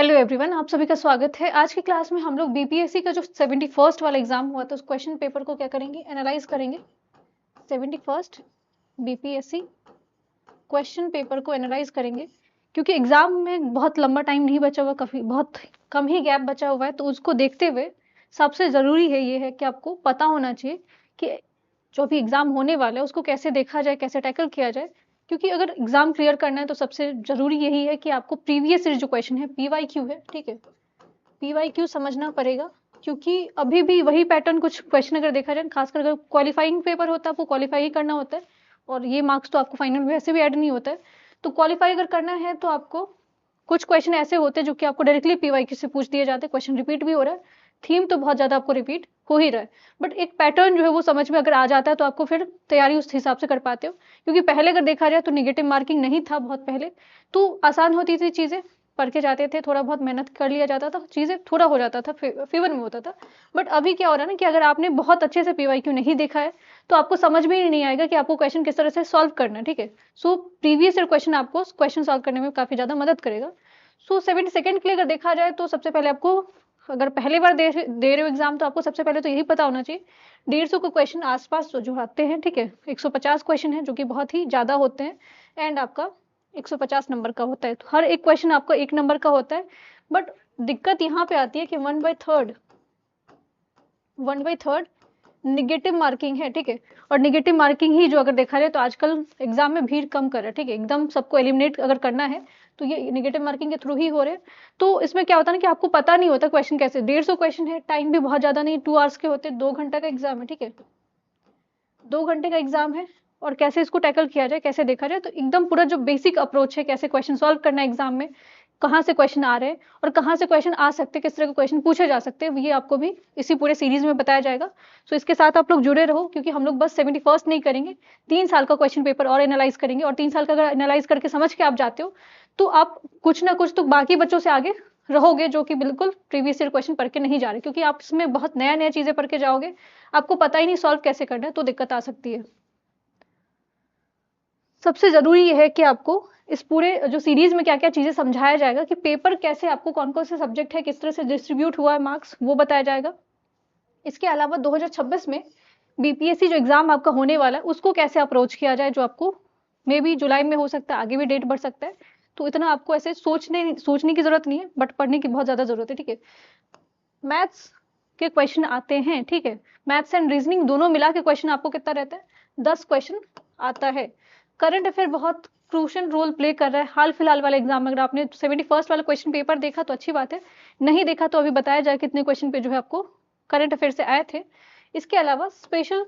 Hello everyone, आप सभी का स्वागत है। आज की क्लास में हम लोग बीपीएससी का जो 71st वाला एग्जाम हुआ था उस क्वेश्चन पेपर को क्या करेंगे, एनालाइज करेंगे। 71st बीपीएससी क्वेश्चन पेपर को एनालाइज करेंगे, क्योंकि एग्जाम में बहुत लंबा टाइम नहीं बचा हुआ, काफ़ी बहुत कम ही गैप बचा हुआ है। तो उसको देखते हुए सबसे ज़रूरी है ये है कि आपको पता होना चाहिए कि जो भी एग्ज़ाम होने वाला है उसको कैसे देखा जाए, कैसे टैकल किया जाए। क्योंकि अगर एग्ज़ाम क्लियर करना है तो सबसे ज़रूरी यही है कि आपको प्रीवियस ईयर जो क्वेश्चन है, पीवाईक्यू है, ठीक है, पीवाईक्यू समझना पड़ेगा। क्योंकि अभी भी वही पैटर्न कुछ क्वेश्चन अगर देखा जाए, खासकर अगर क्वालिफाइंग पेपर होता है, आपको क्वालिफाई ही करना होता है और ये मार्क्स तो आपको फाइनल में वैसे भी ऐड नहीं होता है। तो क्वालिफाई अगर करना है तो आपको कुछ क्वेश्चन ऐसे होते हैं जो कि आपको डायरेक्टली पीवाईक्यू से पूछ दिए जाते हैं। क्वेश्चन रिपीट भी हो रहा है, थीम तो बहुत ज़्यादा आपको रिपीट हो ही रहा है, बट एक पैटर्न जो है वो समझ में अगर आ जाता है तो आपको फिर तैयारी उस हिसाब से कर पाते हो। क्योंकि पहले अगर देखा जाए तो नेगेटिव मार्किंग नहीं था बहुत पहले, तो आसान होती थी चीज़ें, पढ़ के जाते थे, थोड़ा बहुत मेहनत कर लिया जाता था, चीज़ें थोड़ा हो जाता था, फेवर में होता था। बट अभी क्या हो रहा है ना कि अगर आपने बहुत अच्छे से पीवाईक्यू नहीं देखा है तो आपको समझ में ही नहीं आएगा कि आपको क्वेश्चन किस तरह से सॉल्व करना है, ठीक है। सो प्रीवियस ईयर क्वेश्चन आपको क्वेश्चन सॉल्व करने में काफ़ी ज़्यादा मदद करेगा। सो 72nd के लिए अगर देखा जाए तो सबसे पहले आपको, अगर पहली बार दे रहे हो एग्जाम, तो आपको सबसे पहले तो यही पता होना चाहिए 150 को क्वेश्चन आसपास जो आते हैं, ठीक है। 150 क्वेश्चन है जो कि बहुत ही ज़्यादा होते हैं, एंड आपका 150 नंबर का होता है, तो हर एक क्वेश्चन आपका 1 नंबर का होता है। बट दिक्कत यहाँ पे आती है कि 1/3 निगेटिव मार्किंग है, ठीक है। और निगेटिव मार्किंग ही जो अगर देखा जाए तो आजकल एग्जाम में भीड़ कम कर रहा है, ठीक है। एकदम सबको एलिमिनेट अगर करना है तो ये निगेटिव मार्किंग के थ्रू ही हो रहे हैं। तो इसमें क्या होता है ना कि आपको पता नहीं होता क्वेश्चन कैसे, 150 क्वेश्चन है, टाइम भी बहुत ज़्यादा नहीं, 2 आवर्स के होते, 2 घंटे का एग्जाम है, ठीक है, 2 घंटे का एग्जाम है। और कैसे इसको टैकल किया जाए, कैसे देखा जाए, तो एकदम पूरा जो बेसिक अप्रोच है, कैसे क्वेश्चन सॉल्व करना है एग्जाम में, कहाँ से क्वेश्चन आ रहे हैं और कहाँ से क्वेश्चन आ सकते हैं, किस तरह के क्वेश्चन पूछे जा सकते हैं, ये आपको भी इसी पूरे सीरीज में बताया जाएगा। सो इसके साथ आप लोग जुड़े रहो, क्योंकि हम लोग बस 71st नहीं करेंगे, 3 साल का क्वेश्चन पेपर और एनालाइज करेंगे। और 3 साल का अगर एनालाइज करके समझ के आप जाते हो तो आप कुछ ना कुछ तो बाकी बच्चों से आगे रहोगे, जो कि बिल्कुल प्रीवियस ईयर क्वेश्चन पढ़ के नहीं जा रहे, क्योंकि आप इसमें बहुत नया नया चीजें पढ़ के जाओगे, आपको पता ही नहीं सॉल्व कैसे करना है, तो दिक्कत आ सकती है। सबसे ज़रूरी ये है कि आपको इस पूरे जो सीरीज़ में क्या-क्या चीज़ें समझाया जाएगा, कि पेपर कैसे आपको कौन-कौन से सब्जेक्ट है, किस तरह से डिस्ट्रीब्यूट हुआ है मार्क्स, वो बताया जाएगा। इसके अलावा 2026 में बीपीएससी जो एग्ज़ाम आपका होने वाला है, उसको कैसे अप्रोच किया जाए, जो आपको मे बी जुलाई में हो सकता है, आगे भी डेट बढ़ सकता है। तो इतना आपको ऐसे सोचने की ज़रूरत नहीं है, बट पढ़ने की बहुत ज़्यादा ज़रूरत है, ठीक है। मैथ्स के क्वेश्चन आते हैं, ठीक है। मैथ्स एंड रीजनिंग दोनों मिला के क्वेश्चन आपको कितना रहता है, 10 क्वेश्चन आता है। करंट अफेयर बहुत क्रूशियल रोल प्ले कर रहा है हाल फिलहाल वाले एग्जाम में। अगर आपने 71st वाला क्वेश्चन पेपर देखा तो अच्छी बात है, नहीं देखा तो अभी बताया जाए कितने क्वेश्चन पे जो है आपको करंट अफेयर से आए थे। इसके अलावा स्पेशल,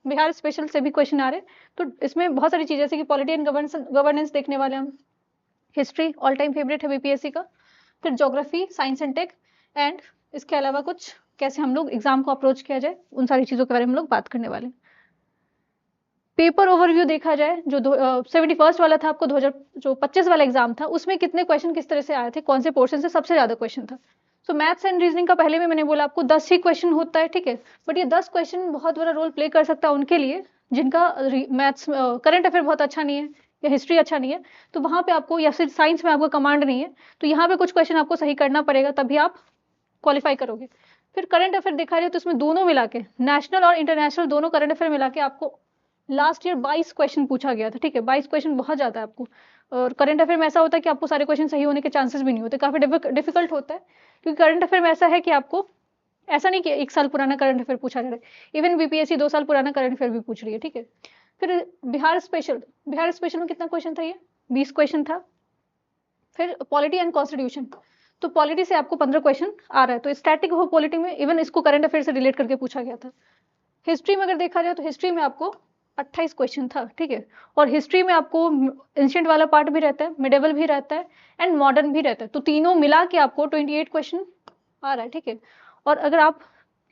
बिहार स्पेशल से भी क्वेश्चन आ रहे हैं, तो इसमें बहुत सारी चीज़ें जैसे कि पॉलिटी एंड गवर्नेंस देखने वाले हम, हिस्ट्री ऑल टाइम फेवरेट है बीपीएससी का, फिर geography, science and tech, and इसके अलावा कुछ कैसे हम लोग एग्जाम को अप्रोच किया जाए, उन सारी चीज़ों के बारे में हम लोग बात करने वाले हैं। पेपर ओवरव्यू देखा जाए, जो 71st वाला था आपको, 2025 वाला एग्जाम था, उसमें कितने क्वेश्चन किस तरह से आए थे, कौन से पोर्शन से सबसे ज़्यादा क्वेश्चन था। सो मैथ्स एंड रीजनिंग का पहले भी मैंने बोला आपको 10 ही क्वेश्चन होता है, ठीक है। बट ये 10 क्वेश्चन बहुत बड़ा रोल प्ले कर सकता है उनके लिए जिनका मैथ्स करंट अफेयर बहुत अच्छा नहीं है या हिस्ट्री अच्छा नहीं है, तो वहाँ पे आपको, या फिर साइंस में आपको कमांड नहीं है, तो यहाँ पे कुछ क्वेश्चन आपको सही करना पड़ेगा, तभी आप क्वालिफाई करोगे। फिर करंट अफेयर देखा जाए तो इसमें दोनों मिला के, नेशनल और इंटरनेशनल दोनों करंट अफेयर मिला के आपको लास्ट ईयर 22 क्वेश्चन पूछा गया था, ठीक है। 22 क्वेश्चन बहुत ज़्यादा है आपको। और करंट अफेयर में ऐसा होता है कि आपको सारे क्वेश्चन सही होने के चांसेस भी नहीं होते, काफ़ी डिफिकल्ट होता है। क्योंकि करंट अफेयर में ऐसा है कि आपको ऐसा नहीं कि 1 साल पुराना करंट अफेयर पूछा जा रहा है, इवन बीपीएससी 2 साल पुराना करंट अफेयर भी पूछ रही है, ठीक है। फिर बिहार स्पेशल में कितना क्वेश्चन था, ये 20 क्वेश्चन था। फिर पॉलिटी एंड कॉन्स्टिट्यूशन, तो पॉलिटी से आपको 15 क्वेश्चन आ रहा है, तो स्टैटिक हो पॉलिटी में, इवन इसको करंट अफेयर से रिलेट करके पूछा गया था। हिस्ट्री में अगर देखा जाए तो हिस्ट्री में आपको 28 क्वेश्चन था, ठीक है। और हिस्ट्री में आपको एंशिएंट वाला पार्ट भी रहता है, मिडेवल भी रहता है, एंड मॉडर्न भी रहता है, तो तीनों मिला के आपको 28 क्वेश्चन आ रहा है, ठीक है। और अगर आप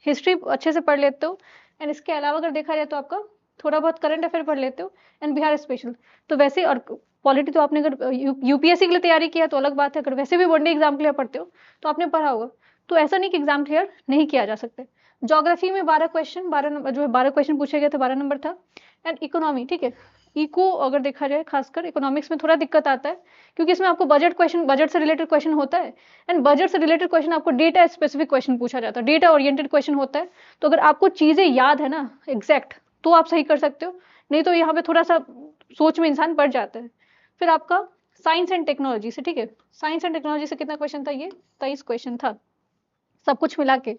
हिस्ट्री अच्छे से पढ़ लेते हो, एंड इसके अलावा अगर देखा जाए तो आपका थोड़ा बहुत करंट अफेयर पढ़ लेते हो, एंड बिहार स्पेशल, तो वैसे, और पॉलिटी तो आपने अगर यूपीएससी के लिए तैयारी किया तो अलग बात है, अगर वैसे भी वनडे एग्जाम के लिए पढ़ते हो तो आपने पढ़ा होगा, तो ऐसा नहीं कि एग्जाम क्लियर नहीं किया जा सकता। ज्योग्राफी में 12 क्वेश्चन, 12 नंबर जो है 12 क्वेश्चन पूछे गए थे, 12 नंबर था। एंड इकोनॉमी, ठीक है, इको अगर देखा जाए खासकर इकोनॉमिक्स में थोड़ा दिक्कत आता है, क्योंकि इसमें आपको बजट से रिलेटेड क्वेश्चन होता है, एंड बजट से रिलेटेड क्वेश्चन आपको डेटा स्पेसिफिक क्वेश्चन पूछा जाता है, डेटा ओरिएंटेड क्वेश्चन होता है। तो अगर आपको चीजें याद है ना एग्जैक्ट, तो आप सही कर सकते हो, नहीं तो यहाँ पे थोड़ा सा सोच में इंसान पड़ जाता है। फिर आपका साइंस एंड टेक्नोलॉजी से, ठीक है, साइंस एंड टेक्नोलॉजी से कितना क्वेश्चन था, ये 23 क्वेश्चन था, सब कुछ मिला के,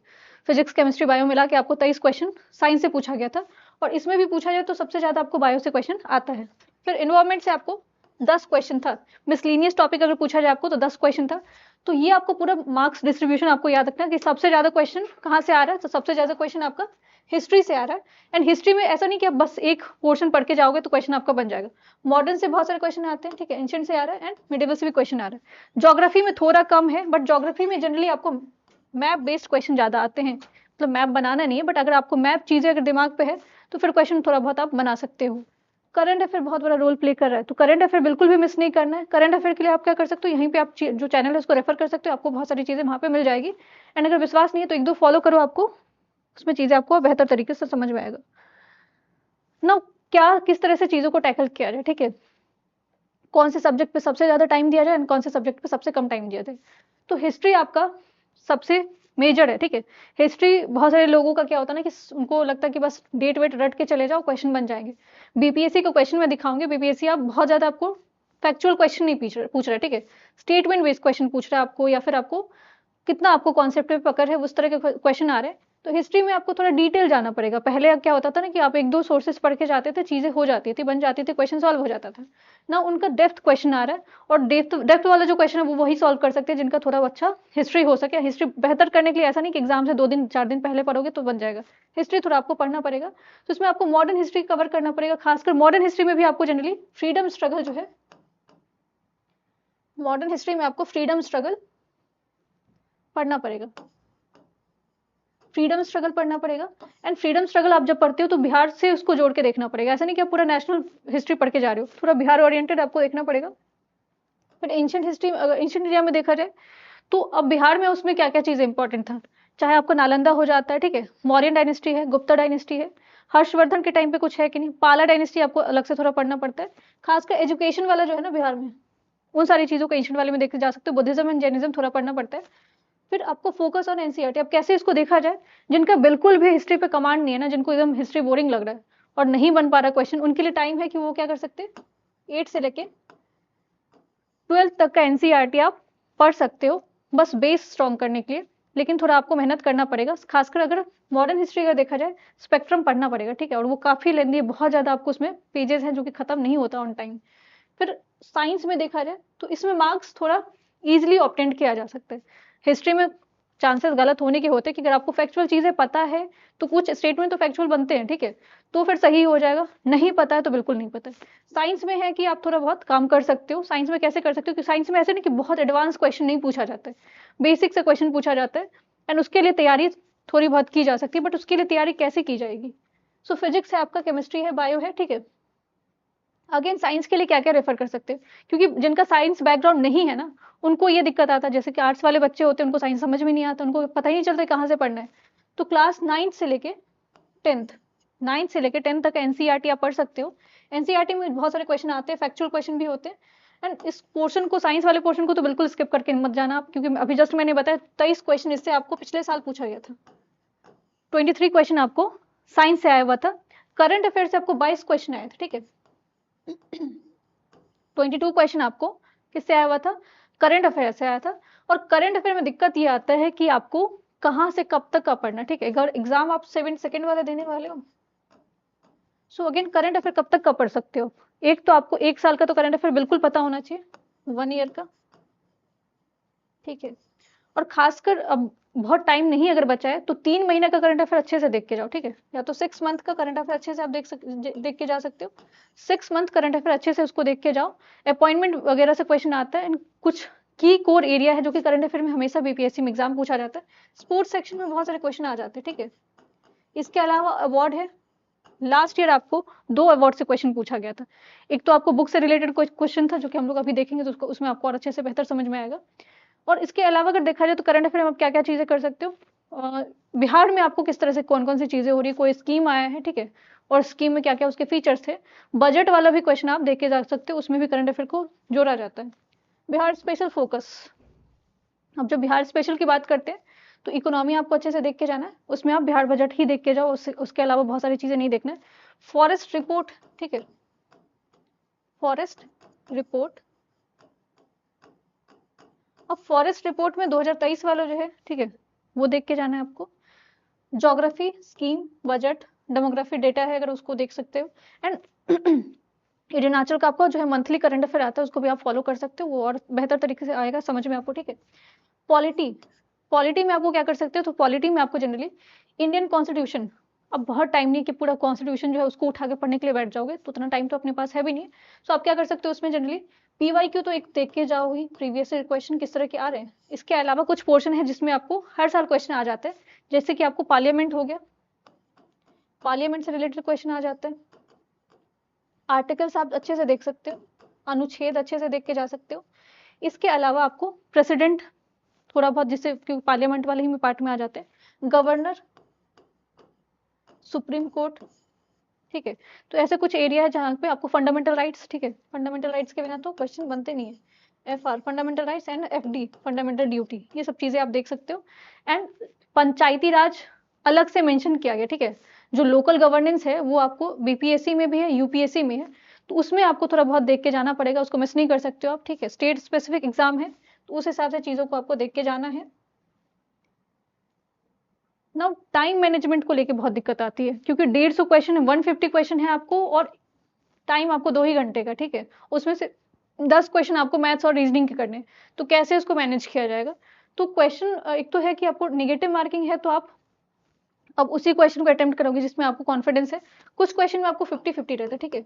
फिजिक्स केमिस्ट्री बायो मिला के आपको 23 क्वेश्चन साइंस से पूछा गया था। और इसमें भी पूछा जाए तो सबसे ज्यादा आपको बायो से क्वेश्चन आता है। फिर एनवायरमेंट से आपको 10 क्वेश्चन था, मिसलिनियस टॉपिक अगर पूछा जाए आपको तो 10 क्वेश्चन था। तो ये आपको पूरा मार्क्स डिस्ट्रीब्यूशन आपको याद रखना कि सबसे ज्यादा क्वेश्चन कहाँ से आ रहा है, तो सबसे ज्यादा क्वेश्चन आपका हिस्ट्री से आ रहा है। एंड हिस्ट्री में ऐसा नहीं कि आप बस एक पोर्शन पढ़ के जाओगे तो क्वेश्चन आपका बन जाएगा, मॉडर्न से बहुत सारे क्वेश्चन आते हैं, ठीक है, एंशिएंट से आ रहा है एंड मिडिवल से भी क्वेश्चन आ रहा है। ज्योग्राफी में थोड़ा कम है, बट ज्योग्राफी में जनरली आपको मैप बेस्ड क्वेश्चन ज्यादा आते हैं, मतलब मैप बनाना नहीं है, बट अगर आपको मैप चीजें अगर दिमाग पे है तो फिर क्वेश्चन थोड़ा बहुत आप बना सकते हो। करंट अफेयर बहुत बड़ा रोल प्ले कर रहा है, तो करंट अफेयर बिल्कुल भी मिस नहीं करना है। करंट अफेयर के लिए आप क्या कर सकते हो, यहीं पे आप जो चैनल है उसको रेफर कर सकते हो, आपको बहुत सारी चीजें वहां पे मिल जाएगी। एंड अगर विश्वास नहीं है तो एक दो फॉलो करो, आपको उसमें चीजें आपको बेहतर तरीके से समझ में आएगा ना, क्या किस तरह से चीजों को टैकल किया जाए, ठीक है, कौन से सब्जेक्ट पे सबसे ज्यादा टाइम दिया जाए एंड कौन से सब्जेक्ट पे सबसे कम टाइम दिया जाए। तो हिस्ट्री आपका सबसे मेजर है, ठीक है। हिस्ट्री बहुत सारे लोगों का क्या होता है ना कि उनको लगता है कि बस डेट वेट रट के चले जाओ क्वेश्चन बन जाएंगे। बीपीएससी का क्वेश्चन मैं दिखाऊंगी, बीपीएससी आप बहुत ज्यादा आपको फैक्चुअल क्वेश्चन नहीं पूछ रहे, ठीक है, स्टेटमेंट बेस्ड क्वेश्चन पूछ रहा है आपको, या फिर आपको कितना आपको कॉन्सेप्ट पे पकड़ है उस तरह के क्वेश्चन आ रहे हैं। तो हिस्ट्री में आपको थोड़ा डिटेल जाना पड़ेगा। पहले अब क्या होता था ना कि आप एक दो सोर्सेस पढ़ के जाते थे, चीजें हो जाती थी, बन जाती थी, क्वेश्चन सॉल्व हो जाता था ना। उनका डेप्थ क्वेश्चन आ रहा है, और डेप्थ वाला जो क्वेश्चन है वो वही सॉल्व कर सकते हैं जिनका थोड़ा अच्छा हिस्ट्री हो सके। हिस्ट्री बेहतर करने के लिए ऐसा नहीं कि एग्जाम से 2 दिन 4 दिन पहले पढ़ोगे तो बन जाएगा, हिस्ट्री थोड़ा आपको पढ़ना पड़ेगा। तो इसमें आपको मॉडर्न हिस्ट्री कवर करना पड़ेगा, खासकर मॉडर्न हिस्ट्री में भी आपको जनरली फ्रीडम स्ट्रगल जो है, मॉडर्न हिस्ट्री में आपको फ्रीडम स्ट्रगल पढ़ना पड़ेगा, फ्रीडम स्ट्रगल पढ़ना पड़ेगा। एंड फ्रीडम स्ट्रगल आप जब पढ़ते हो तो बिहार से उसको जोड़ के देखना पड़ेगा, ऐसा नहीं कि आप पूरा नेशनल हिस्ट्री पढ़ के जा रहे हो, थोड़ा बिहार ओरिएंटेड आपको देखना पड़ेगा। फिर एंशिएंट हिस्ट्री, अगर एंशिएंट इंडिया में देखा जाए तो अब बिहार में उसमें क्या क्या चीजें इंपॉर्टेंट था, चाहे आपका नालंदा हो जाता है, ठीक है, मौर्यन डायनेस्टी है, गुप्ता डायनेस्टी है, हर्षवर्धन के टाइम पे कुछ है कि नहीं, पाला डायनेस्टी आपको अलग से थोड़ा पढ़ना पड़ता है। खासकर एजुकेशन वाला जो है ना बिहार में, उन सारी चीजों को एंशिएंट वाले में देखे जा सकते हो, बुद्धिज्म एंड जैनिज्म थोड़ा पढ़ना पड़ता है। फिर आपको फोकस ऑन एनसीईआरटी, अब कैसे इसको देखा जाए, जिनका बिल्कुल भी हिस्ट्री पे कमांड नहीं है ना, जिनको एकदम हिस्ट्री बोरिंग लग रहा है और नहीं बन पा रहा क्वेश्चन, उनके लिए टाइम है कि वो क्या कर सकते हैं, 8 से लेके 12 तक का एनसीईआरटी आप पढ़ सकते हो, बस बेस स्ट्रॉन्ग करने के लिए। लेकिन थोड़ा आपको मेहनत करना पड़ेगा, खासकर अगर मॉडर्न हिस्ट्री का देखा जाए, स्पेक्ट्रम पढ़ना पड़ेगा, ठीक है, और वो काफी लेंदी है, बहुत ज्यादा आपको उसमें पेजेस हैं जो कि खत्म नहीं होता ऑन टाइम। फिर साइंस में देखा जाए तो इसमें मार्क्स थोड़ा इजिली ऑब्टेंड किया जा सकता है। हिस्ट्री में चांसेस गलत होने के होते हैं कि अगर आपको फैक्चुअल चीजें पता है तो कुछ स्टेटमेंट तो फैक्चुअल बनते हैं, ठीक है, तो फिर सही हो जाएगा, नहीं पता है तो बिल्कुल नहीं पता है। साइंस में है कि आप थोड़ा बहुत काम कर सकते हो। साइंस में कैसे कर सकते हो कि साइंस में ऐसे नहीं कि बहुत एडवांस क्वेश्चन नहीं पूछा जाता है, बेसिक से क्वेश्चन पूछा जाता है, एंड उसके लिए तैयारी थोड़ी बहुत की जा सकती है, बट उसके लिए तैयारी कैसे की जाएगी। सो फिजिक्स है आपका, केमिस्ट्री है, बायो है, ठीक है। अगेन साइंस के लिए क्या क्या रेफर कर सकते हैं, क्योंकि जिनका साइंस बैकग्राउंड नहीं है ना, उनको ये दिक्कत आता है, जैसे कि आर्ट्स वाले बच्चे होते हैं उनको साइंस समझ में नहीं आता, उनको पता ही नहीं चलता कहाँ से पढ़ना है। तो क्लास 9 से लेके 10th तक एनसीईआरटी आप पढ़ सकते हो। एनसीईआरटी में बहुत सारे क्वेश्चन आते हैं, फैक्चुअल क्वेश्चन भी होते हैं, एंड इस पोर्शन को, साइंस वाले पोर्शन को तो बिल्कुल स्किप करके मत जाना आप, क्योंकि अभी जस्ट मैंने बताया 23 क्वेश्चन इससे आपको पिछले साल पूछा गया था, 23 क्वेश्चन आपको साइंस से आया हुआ था। करंट अफेयर से आपको 22 क्वेश्चन आए थे, ठीक है, 22 क्वेश्चन आपको किससे आया हुआ था, करंट अफेयर से आया था। और करंट अफेयर में दिक्कत ये आता है कि आपको कहां से कब तक का पढ़ना, ठीक है, अगर एग्जाम आप 7 सेकंड वाले देने वाले हो, सो अगेन करंट अफेयर कब तक का पढ़ सकते हो। एक तो आपको 1 साल का तो करंट अफेयर बिल्कुल पता होना चाहिए, 1 ईयर का, ठीक है, और खासकर अब बहुत टाइम नहीं अगर बचा है तो 3 महीने का करंट अफेयर अच्छे से देख के जाओ, ठीक है, या तो 6 मंथ का करंट अफेयर अच्छे से आप देख के जा सकते हो, 6 मंथ करंट अफेयर अच्छे से उसको देख के जाओ। अपॉइंटमेंट वगैरह से क्वेश्चन आता है, कुछ की कोर एरिया है जो कि करंट अफेयर में हमेशा बीपीएससी में एग्जाम पूछा जाता है, स्पोर्ट्स सेक्शन में बहुत सारे क्वेश्चन आ जाते हैं, ठीक है। इसके अलावा अवार्ड है, लास्ट ईयर आपको 2 अवार्ड से क्वेश्चन पूछा गया था, एक तो आपको बुक से रिलेटेड क्वेश्चन था जो कि हम लोग अभी देखेंगे, तो उसमें आपको और अच्छे से बेहतर समझ में आएगा। और इसके अलावा अगर देखा जाए तो करंट अफेयर में आप क्या क्या चीजें कर सकते हो, बिहार में आपको किस तरह से कौन कौन सी चीजें हो रही है, कोई स्कीम आया है, ठीक है, और स्कीम में क्या क्या उसके फीचर्स थे। बजट वाला भी क्वेश्चन आप देख के जा सकते हो, उसमें भी करंट अफेयर को जोड़ा जाता है। बिहार स्पेशल फोकस, अब जब बिहार स्पेशल की बात करते हैं तो इकोनॉमी आपको अच्छे से देख के जाना है, उसमें आप बिहार बजट ही देख के जाओ, उसके अलावा बहुत सारी चीजें नहीं देखना है। फॉरेस्ट रिपोर्ट, ठीक है, फॉरेस्ट रिपोर्ट, अब फॉरेस्ट रिपोर्ट में 2023 वाला जो है, ठीक है, वो देख के जाना है आपको। Geography, scheme, budget, demography data है अगर उसको देख सकते हो। एंड अरुणाचल का आपको जो है मंथली करंट अफेयर आता है, उसको भी आप फॉलो कर सकते हो, वो और बेहतर तरीके से आएगा समझ में आपको, ठीक है। पॉलिटी, पॉलिटी में आपको क्या कर सकते हो, तो पॉलिटी में आपको जनरली इंडियन कॉन्स्टिट्यूशन, अब बहुत टाइम नहीं कि पूरा कॉन्स्टिट्यूशन जो है उसको उठा के पढ़ने के लिए बैठ जाओगे, तो उतना टाइम तो अपने पास है भी नहीं। तो आप क्या कर सकते हो उसमें जनरली पीवाईक्यू तो एक देख के जाओ ही, प्रीवियस क्वेश्चन किस तरह के आ रहे हैं। इसके अलावा कुछ पोर्शन है जिसमें आपको हर साल क्वेश्चन आ जाते हैं, जैसे कि आपको पार्लियामेंट हो गया, पार्लियामेंट से रिलेटेड क्वेश्चन आ जाते हैं। आर्टिकल्स आप अच्छे से देख सकते हो, अनुच्छेद अच्छे से देख के जा सकते हो। इसके अलावा आपको प्रेसिडेंट थोड़ा बहुत, जिससे क्योंकि पार्लियामेंट वाले ही में पार्ट में आ जाते हैं, गवर्नर, सुप्रीम कोर्ट, ठीक है। तो ऐसे कुछ एरिया है जहाँ पे आपको फंडामेंटल राइट्स, ठीक है, फंडामेंटल राइट्स के बिना तो क्वेश्चन बनते नहीं है। FR fundamental rights and FD fundamental duty, ये सब चीजें आप देख सकते हो। एंड पंचायती राज अलग से मेंशन किया गया, ठीक है। जो लोकल गवर्नेंस है वो आपको बीपीएससी में भी है, यूपीएससी में है, तो उसमें आपको थोड़ा बहुत देख के जाना पड़ेगा, उसको मिस नहीं कर सकते हो आप, ठीक है। स्टेट स्पेसिफिक एग्जाम है, तो उस हिसाब से चीजों को आपको देख के जाना है। ना टाइम मैनेजमेंट को लेके बहुत दिक्कत आती है, क्योंकि 150 क्वेश्चन है, 150 क्वेश्चन है आपको, और टाइम आपको 2 ही घंटे का, ठीक है। उसमें से 10 क्वेश्चन आपको मैथ्स और रीजनिंग के करने हैं, तो कैसे उसको मैनेज किया जाएगा। तो क्वेश्चन एक तो है कि आपको निगेटिव मार्किंग है, तो आप अब उसी क्वेश्चन को अटेम्प्ट करोगे जिसमें आपको कॉन्फिडेंस है। कुछ क्वेश्चन में आपको 50-50 रहता है, ठीक है,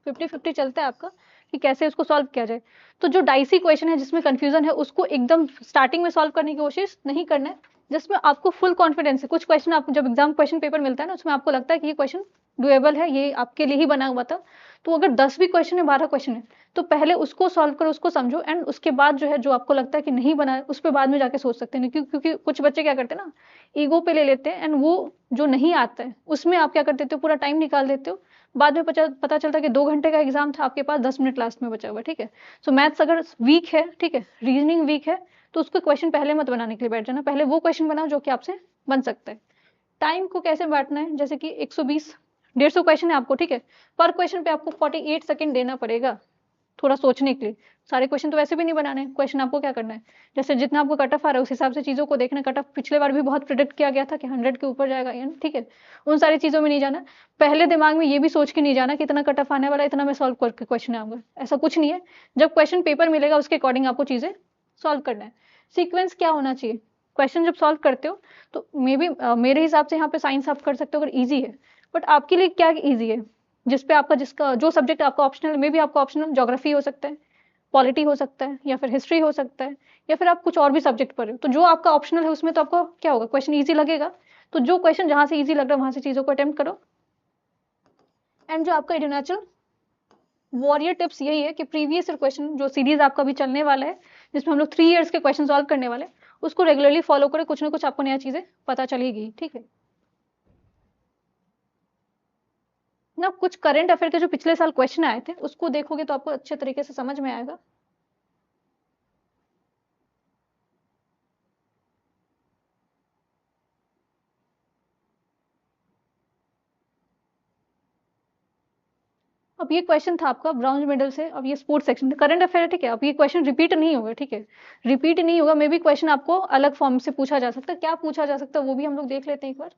50-50 चलता है आपका कि कैसे उसको सॉल्व किया जाए। तो जो डाइसी क्वेश्चन है जिसमें कंफ्यूजन है, उसको एकदम स्टार्टिंग में सॉल्व करने की कोशिश नहीं करना है, जिसमें आपको फुल कॉन्फिडेंस है। कुछ क्वेश्चन आपको जब एग्जाम क्वेश्चन पेपर मिलता है ना, उसमें आपको लगता है कि ये क्वेश्चन डुएबल है, ये आपके लिए ही बना हुआ था। तो अगर 10 भी क्वेश्चन है, 12 क्वेश्चन है, तो पहले उसको सॉल्व करो, उसको समझो, एंड उसके बाद जो है जो आपको लगता है कि नहीं बना है, उस पर बाद में जाके सोच सकते हैं। क्योंकि कुछ बच्चे क्या करते हैं ना, ईगो पे ले लेते हैं, एंड वो जो नहीं आता है उसमें आप क्या कर देते हो, पूरा टाइम निकाल देते हो। बाद में पता चलता है कि 2 घंटे का एग्जाम था, आपके पास 10 मिनट लास्ट में बचा हुआ, ठीक है। सो मैथ्स अगर वीक है, ठीक है, रीजनिंग वीक है, तो उसको क्वेश्चन पहले मत बनाने के लिए बैठ जाना, पहले वो क्वेश्चन बनाओ जो कि आपसे बन सकता है। टाइम को कैसे बांटना है, जैसे कि 120, 150 क्वेश्चन है आपको, ठीक है, पर क्वेश्चन पे आपको 48 सेकंड देना पड़ेगा थोड़ा सोचने के लिए। सारे क्वेश्चन तो वैसे भी नहीं बनाने, क्वेश्चन आपको क्या करना है, जैसे जितना आपको कट ऑफ आ रहा है उस हिसाब से चीज़ों को देखना। कट ऑफ पिछले बार भी बहुत प्रिडिक्ट किया गया था कि 100 के ऊपर जाएगा, यानी ठीक है, उन सारी चीज़ों में नहीं जाना। पहले दिमाग में ये भी सोच के नहीं जाना कि इतना कट ऑफ आने वाला है, इतना मैं सॉल्व करके क्वेश्चन आऊंगा, ऐसा कुछ नहीं है। जब क्वेश्चन पेपर मिलेगा उसके अकॉर्डिंग आपको चीज़ें सॉल्व करना है। सीक्वेंस क्या होना चाहिए, क्वेश्चन जब सॉल्व करते हो तो मे बी मेरे हिसाब से यहाँ पे साइंस आप कर सकते हो अगर ईजी है, बट आपके लिए क्या ईजी है, जिसपे आपका जिसका जो सब्जेक्ट आपका ऑप्शनल, मे बी आपका ऑप्शनल ज्योग्राफी हो सकता है, पॉलिटी हो सकता है, या फिर हिस्ट्री हो सकता है, या फिर आप कुछ और भी सब्जेक्ट पढ़ रहे हो, तो जो आपका ऑप्शनल है उसमें तो आपको क्या होगा, क्वेश्चन ईजी लगेगा। तो जो क्वेश्चन जहां से ईजी लग रहा है वहां से चीजों को अटेम्प्ट करो। एंड जो आपका अरुणाचल वॉरियर टिप्स यही है कि प्रीवियस क्वेश्चन जो सीरीज आपका भी चलने वाला है, जिसमें हम लोग 3 इयर्स के क्वेश्चन सॉल्व करने वाले, उसको रेगुलरली फॉलो करें, कुछ ना कुछ आपको नया चीजें पता चलेगी, ठीक है ना। कुछ करंट अफेयर के जो पिछले साल क्वेश्चन आए थे उसको देखोगे तो आपको अच्छे तरीके से समझ में आएगा। अब ये क्वेश्चन था आपका ब्रॉन्ज मेडल से, अब ये स्पोर्ट्स सेक्शन करंट अफेयर है, ठीक है। अब ये क्वेश्चन रिपीट नहीं होगा, ठीक है, रिपीट नहीं होगा, मे बी क्वेश्चन आपको अलग फॉर्म से पूछा जा सकता है। क्या पूछा जा सकता है वो भी हम लोग देख लेते हैं एक बार,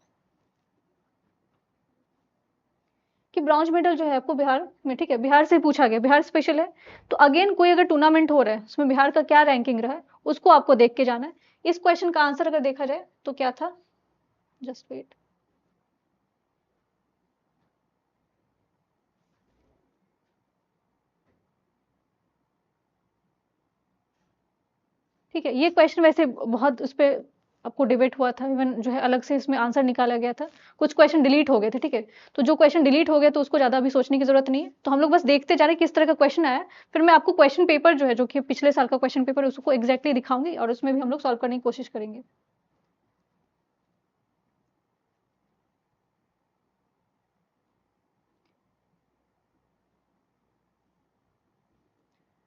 कि ब्रॉन्ज मेडल जो है आपको बिहार में, ठीक है, बिहार से पूछा गया, बिहार स्पेशल है, तो अगेन कोई अगर टूर्नामेंट हो रहा है उसमें बिहार का क्या रैंकिंग रहा है उसको आपको देख के जाना है। इस क्वेश्चन का आंसर अगर देखा जाए तो क्या था, जस्ट वेट, ठीक है। ये क्वेश्चन वैसे बहुत उस पर आपको डिबेट हुआ था, इवन जो है अलग से इसमें आंसर निकाला गया था, कुछ क्वेश्चन डिलीट हो गए थे, ठीक है। तो जो क्वेश्चन डिलीट हो गए तो उसको ज़्यादा अभी सोचने की जरूरत नहीं है, तो हम लोग बस देखते जा रहे हैं किस तरह का क्वेश्चन आया। फिर मैं आपको क्वेश्चन पेपर जो है, जो कि पिछले साल का क्वेश्चन पेपर, उसको एक्जैक्टली दिखाऊंगी और उसमें भी हम लोग सॉल्व करने की कोशिश करेंगे।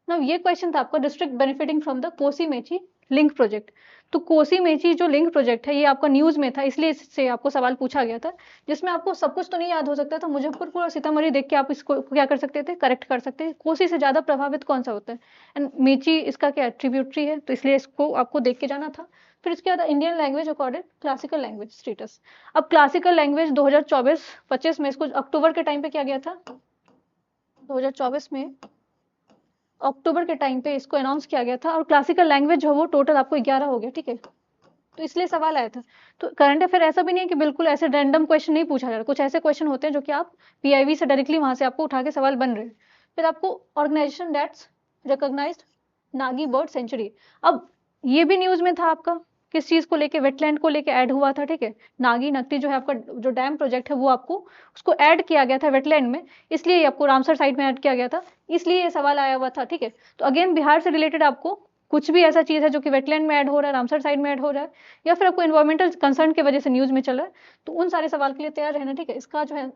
ना ये क्वेश्चन था आपका, district benefiting from the Kosi Mechi link project. तो कोसी मेची जो लिंक प्रोजेक्ट है ये आपका न्यूज में था, इसलिए इससे आपको सवाल पूछा गया था, जिसमें आपको सब कुछ तो नहीं याद हो सकता था। मुजफ्फरपुर और सीतामढ़ी देख के आप इसको क्या कर सकते थे, करेक्ट कर सकते थे। कोसी से ज्यादा प्रभावित कौन सा होता है, एंड मेची इसका क्या ट्रिब्यूटरी है, तो इसलिए इसको आपको देख के जाना था। फिर इसके बाद Indian language according classical language status. अब क्लासिकल लैंग्वेज 2024-25 में, इसको अक्टूबर के टाइम पे किया गया था, 2024 में अक्टूबर के टाइम पे इसको अनाउंस किया गया था, और क्लासिकल लैंग्वेज जो है वो टोटल आपको 11 हो गया, ठीक है। तो इसलिए सवाल आया था। तो करंट अफेयर ऐसा भी नहीं है कि बिल्कुल ऐसे रैंडम क्वेश्चन नहीं पूछा जा रहा, कुछ ऐसे क्वेश्चन होते हैं जो कि आप पीआईबी से डायरेक्टली वहां से आपको उठा के सवाल बन रहे हैं। फिर आपको organisation that's recognised Nagi bird sanctuary. अब ये भी न्यूज में था आपका, किस चीज को लेके, वेटलैंड को लेके ऐड हुआ था, ठीक है। नागी नकटी जो है आपका जो डैम प्रोजेक्ट है वो आपको उसको ऐड किया गया था वेटलैंड में, इसलिए आपको रामसर साइट में ऐड किया गया था, इसलिए ये सवाल आया हुआ था, ठीक है। तो अगेन बिहार से रिलेटेड आपको कुछ भी ऐसा चीज है जो कि वेटलैंड में ऐड हो रहा है, रामसर साइड में ऐड हो रहा है, या फिर आपको इन्वायरमेंटल कंसर्न की वजह से न्यूज में चल रहा है, तो उन सारे सवाल के लिए तैयार रहना, ठीक है। इसका जो है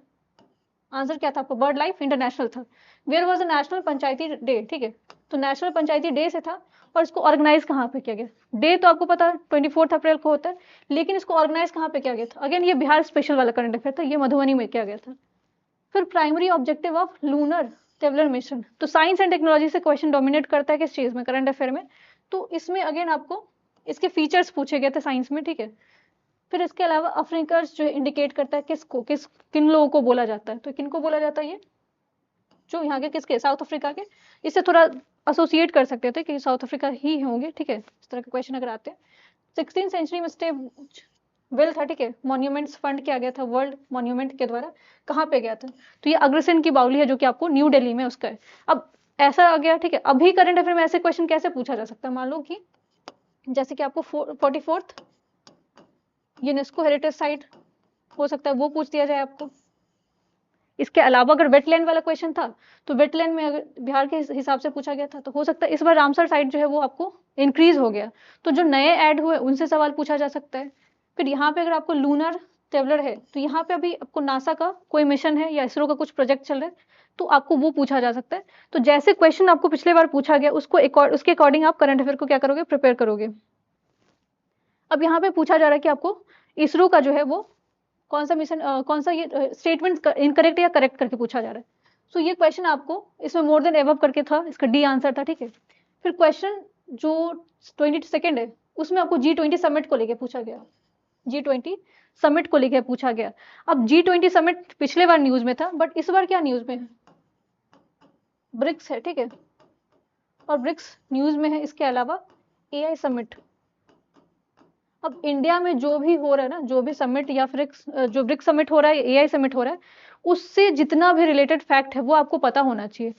आंसर क्या था आपको, बर्ड लाइफ इंटरनेशनल था। Where was a national Panchayati day, ठीक है। तो नेशनल पंचायती डे से था, और इसको ऑर्गेनाइज कहाँ पे किया गया, डे तो आपको पता है 24 अप्रैल को होता है, लेकिन इसको ऑर्गेनाइज कहाँ पे किया गया था, अगेन ये बिहार स्पेशल वाला करंट अफेयर था, ये मधुबनी में किया गया था। फिर primary objective of lunar traveller mission, तो साइंस एंड टेक्नोलॉजी से क्वेश्चन डोमिनेट करता है किस चीज में, करंट अफेयर में। तो इसमें अगेन आपको इसके फीचर्स पूछे गए थे साइंस में, ठीक है। फिर इसके अलावा अफ्रीकर्स जो इंडिकेट करता है किसको, किन लोगों को बोला जाता है, तो किन को बोला जाता है, ये जो यहाँ के किसके, साउथ अफ्रीका के। इससे थोड़ा एसोसिएट कर सकते थे कि साउथ अफ्रीका ही होंगे, ठीक है। इस तरह के क्वेश्चन अगर आते हैं। 16th सेंचुरी में स्टे वेल था, ठीक है। मॉन्यूमेंट्स फंड किया गया था वर्ल्ड मॉन्यूमेंट के द्वारा, कहाँ पे गया था, तो ये अग्रसेन की बावली है जो कि आपको न्यू दिल्ली में उसका है। अब ऐसा आ गया, ठीक है। अभी करंट अफेयर में ऐसे क्वेश्चन कैसे पूछा जा सकता है, मान लो कि जैसे कि आपको 44th यूनेस्को हेरिटेज साइट हो सकता है वो पूछ दिया जाए आपको। इसके अलावा अगर वेटलैंड वाला क्वेश्चन था, तो वेटलैंड में अगर बिहार के हिसाब से पूछा गया था, तो हो सकता है इस बार रामसर साइट जो है वो आपको इंक्रीज हो गया, तो जो नए ऐड हुए उनसे सवाल पूछा जा सकता है। फिर यहाँ पे अगर आपको लूनर ट्रेवलर है, तो यहाँ पे अभी आपको नासा का कोई मिशन है या इसरो का कुछ प्रोजेक्ट चल रहा है, तो आपको वो पूछा जा सकता है। तो जैसे क्वेश्चन आपको पिछले बार पूछा गया उसको उसके अकॉर्डिंग आप करंट अफेयर को क्या करोगे, प्रिपेयर करोगे। अब यहाँ पे पूछा जा रहा है कि आपको इसरो का जो है वो कौन सा मिशन, कौन सा ये स्टेटमेंट इनकरेक्ट या करेक्ट करके पूछा जा रहा है। सो ये क्वेश्चन आपको इसमें मोर देन एबव करके था, इसका डी आंसर था, ठीक है। फिर क्वेश्चन जो 22nd है उसमें आपको G20 समिट को लेके पूछा गया, G20 समिट को लेके पूछा गया। अब G20 समिट पिछले बार न्यूज में था, बट इस बार क्या न्यूज में है, ब्रिक्स है, ठीक है। और ब्रिक्स न्यूज में है। इसके अलावा AI समिट, अब इंडिया में जो भी हो रहा है ना, जो भी समिट या फिर जो ब्रिक्स समिट हो रहा है, AI समिट हो रहा है, उससे जितना भी रिलेटेड फैक्ट है वो आपको पता होना चाहिए।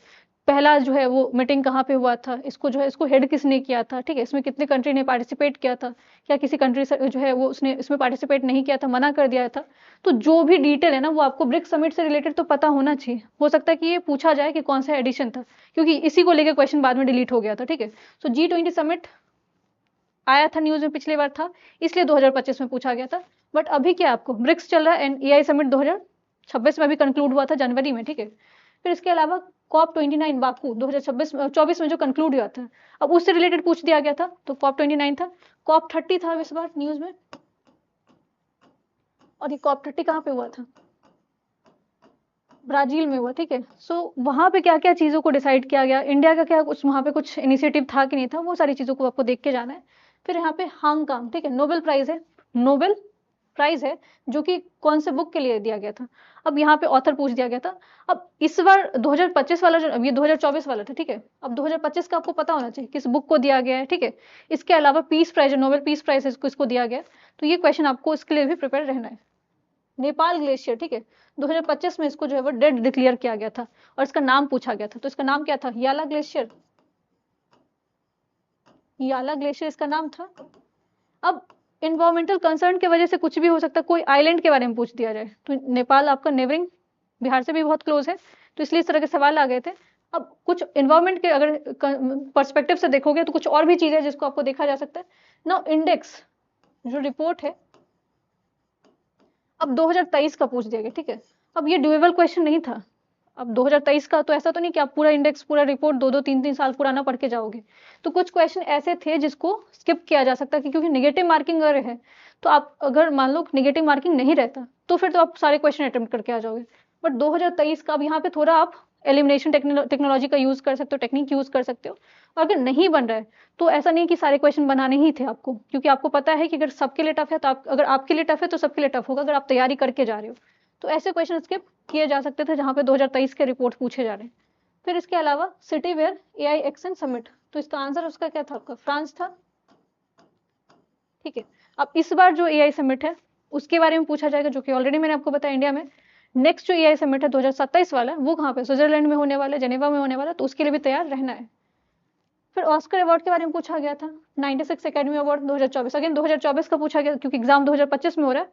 पहला जो है वो मीटिंग कहाँ पे हुआ था, इसको जो है इसको हेड किसने किया था, ठीक है। इसमें कितने कंट्री ने पार्टिसिपेट किया था, क्या किसी कंट्री से जो है वो उसने इसमें पार्टिसिपेट नहीं किया था, मना कर दिया था। तो जो भी डिटेल है ना वो आपको ब्रिक्स समिट से रिलेटेड तो पता होना चाहिए। हो सकता है कि ये पूछा जाए कि कौन सा एडिशन था, क्योंकि इसी को लेकर क्वेश्चन बाद में डिलीट हो गया था, ठीक है। सो G20 समिट आया था न्यूज में, पिछली बार था, इसलिए 2025 में पूछा गया था। बट अभी क्या आपको ब्रिक्स चल रहा है, एंड AI समिट 2026 में अभी कंक्लूड हुआ था जनवरी में, ठीक है। फिर इसके अलावा COP29 बाकू 2024 में जो कंक्लूड हुआ था, अब उससे रिलेटेड पूछ दिया गया था, तो COP29 था। COP30 था इस बार न्यूज में, और ये COP30 कहाँ पे हुआ था, ब्राजील में हुआ, ठीक है। सो वहां पे क्या क्या चीजों को डिसाइड किया गया, इंडिया का क्या कुछ वहां पे कुछ इनिशिएटिव था कि नहीं था, वो सारी चीजों को आपको देख के जाना है। फिर यहाँ पे हांगकांग, ठीक है, नोबेल प्राइज है, नोबेल प्राइज है जो कि कौन से बुक के लिए दिया गया था। अब यहाँ पे ऑथर पूछ दिया गया था। अब इस बार 2025 वाला जो, अब ये 2024 वाला था, ठीक है। अब 2025 का आपको पता होना चाहिए किस बुक को दिया गया है, ठीक है। इसके अलावा peace prize, Nobel peace prize इसको दिया गया, तो ये क्वेश्चन आपको इसके लिए भी प्रिपेयर रहना है। नेपाल ग्लेशियर, ठीक है, 2025 में इसको जो है वो डेड डिक्लेयर किया गया था, और इसका नाम पूछा गया था, तो इसका नाम क्या था, याला ग्लेशियर, याला ग्लेशियर इसका नाम था। अब इन्वायरमेंटल कंसर्न की वजह से कुछ भी हो सकता है, कोई आइलैंड के बारे में पूछ दिया जाए, तो नेपाल आपका नेबरिंग बिहार से भी बहुत क्लोज है, तो इसलिए इस तरह के सवाल आ गए थे। अब कुछ इन्वायरमेंट के अगर पर्सपेक्टिव से देखोगे तो कुछ और भी चीज है जिसको आपको देखा जा सकता है। नाउ इंडेक्स जो रिपोर्ट है अब 2023 का पूछ दिया गया, ठीक है। अब ये ड्यूएबल क्वेश्चन नहीं था, अब 2023 का तो ऐसा तो नहीं कि आप पूरा इंडेक्स, पूरा रिपोर्ट 2-2 3-3 साल पुराना पढ़ के जाओगे। तो कुछ क्वेश्चन ऐसे थे जिसको स्किप किया जा सकता है, क्योंकि नेगेटिव मार्किंग अगर है तो आप, अगर मान लो नेगेटिव मार्किंग नहीं रहता तो फिर तो आप सारे क्वेश्चन अटेम्प्ट करके आ जाओगे। बट 2023 का अब यहाँ पे थोड़ा आप एलिमिनेशन टेक्नोलॉजी का यूज कर सकते हो, टेक्निक यूज कर सकते हो। और अगर नहीं बन रहा है तो ऐसा नहीं कि सारे क्वेश्चन बनाने ही थे आपको, क्योंकि आपको पता है कि अगर सबके लिए टफ है तो आप, अगर आपके लिए टफ है तो सबके लिए टफ होगा, अगर आप तैयारी करके जा रहे हो। तो ऐसे क्वेश्चन स्किप किए जा सकते थे जहाँ पे 2023 के रिपोर्ट पूछे जा रहे हैं। फिर इसके अलावा city where AI action summit, तो इसका आंसर उसका क्या था आपका, फ्रांस था। ठीक है, अब इस बार जो AI समिट है उसके बारे में पूछा जाएगा, जो कि ऑलरेडी मैंने आपको बताया इंडिया में। नेक्स्ट जो AI समिट है 2027 वाला, वो कहाँ पे, स्विट्जरलैंड में होने वाला है, जेनेवा में होने वाला है, तो उसके लिए भी तैयार रहना है। फिर ऑस्कर अवार्ड के बारे में पूछा गया था, 96 एकेडमी अवार्ड 2024, अगेन 2024 का पूछा गया क्योंकि एग्जाम 2025 में हो रहा है।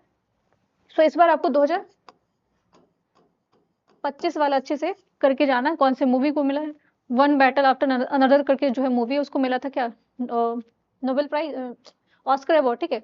सो इस बार आपको 2025 वाला अच्छे से करके जाना है। कौन से मूवी को मिला है, वन बैटल आफ्टर अनदर करके जो है मूवी है, उसको मिला था क्या, नोबेल प्राइज, ऑस्कर अवार्ड। ठीक है,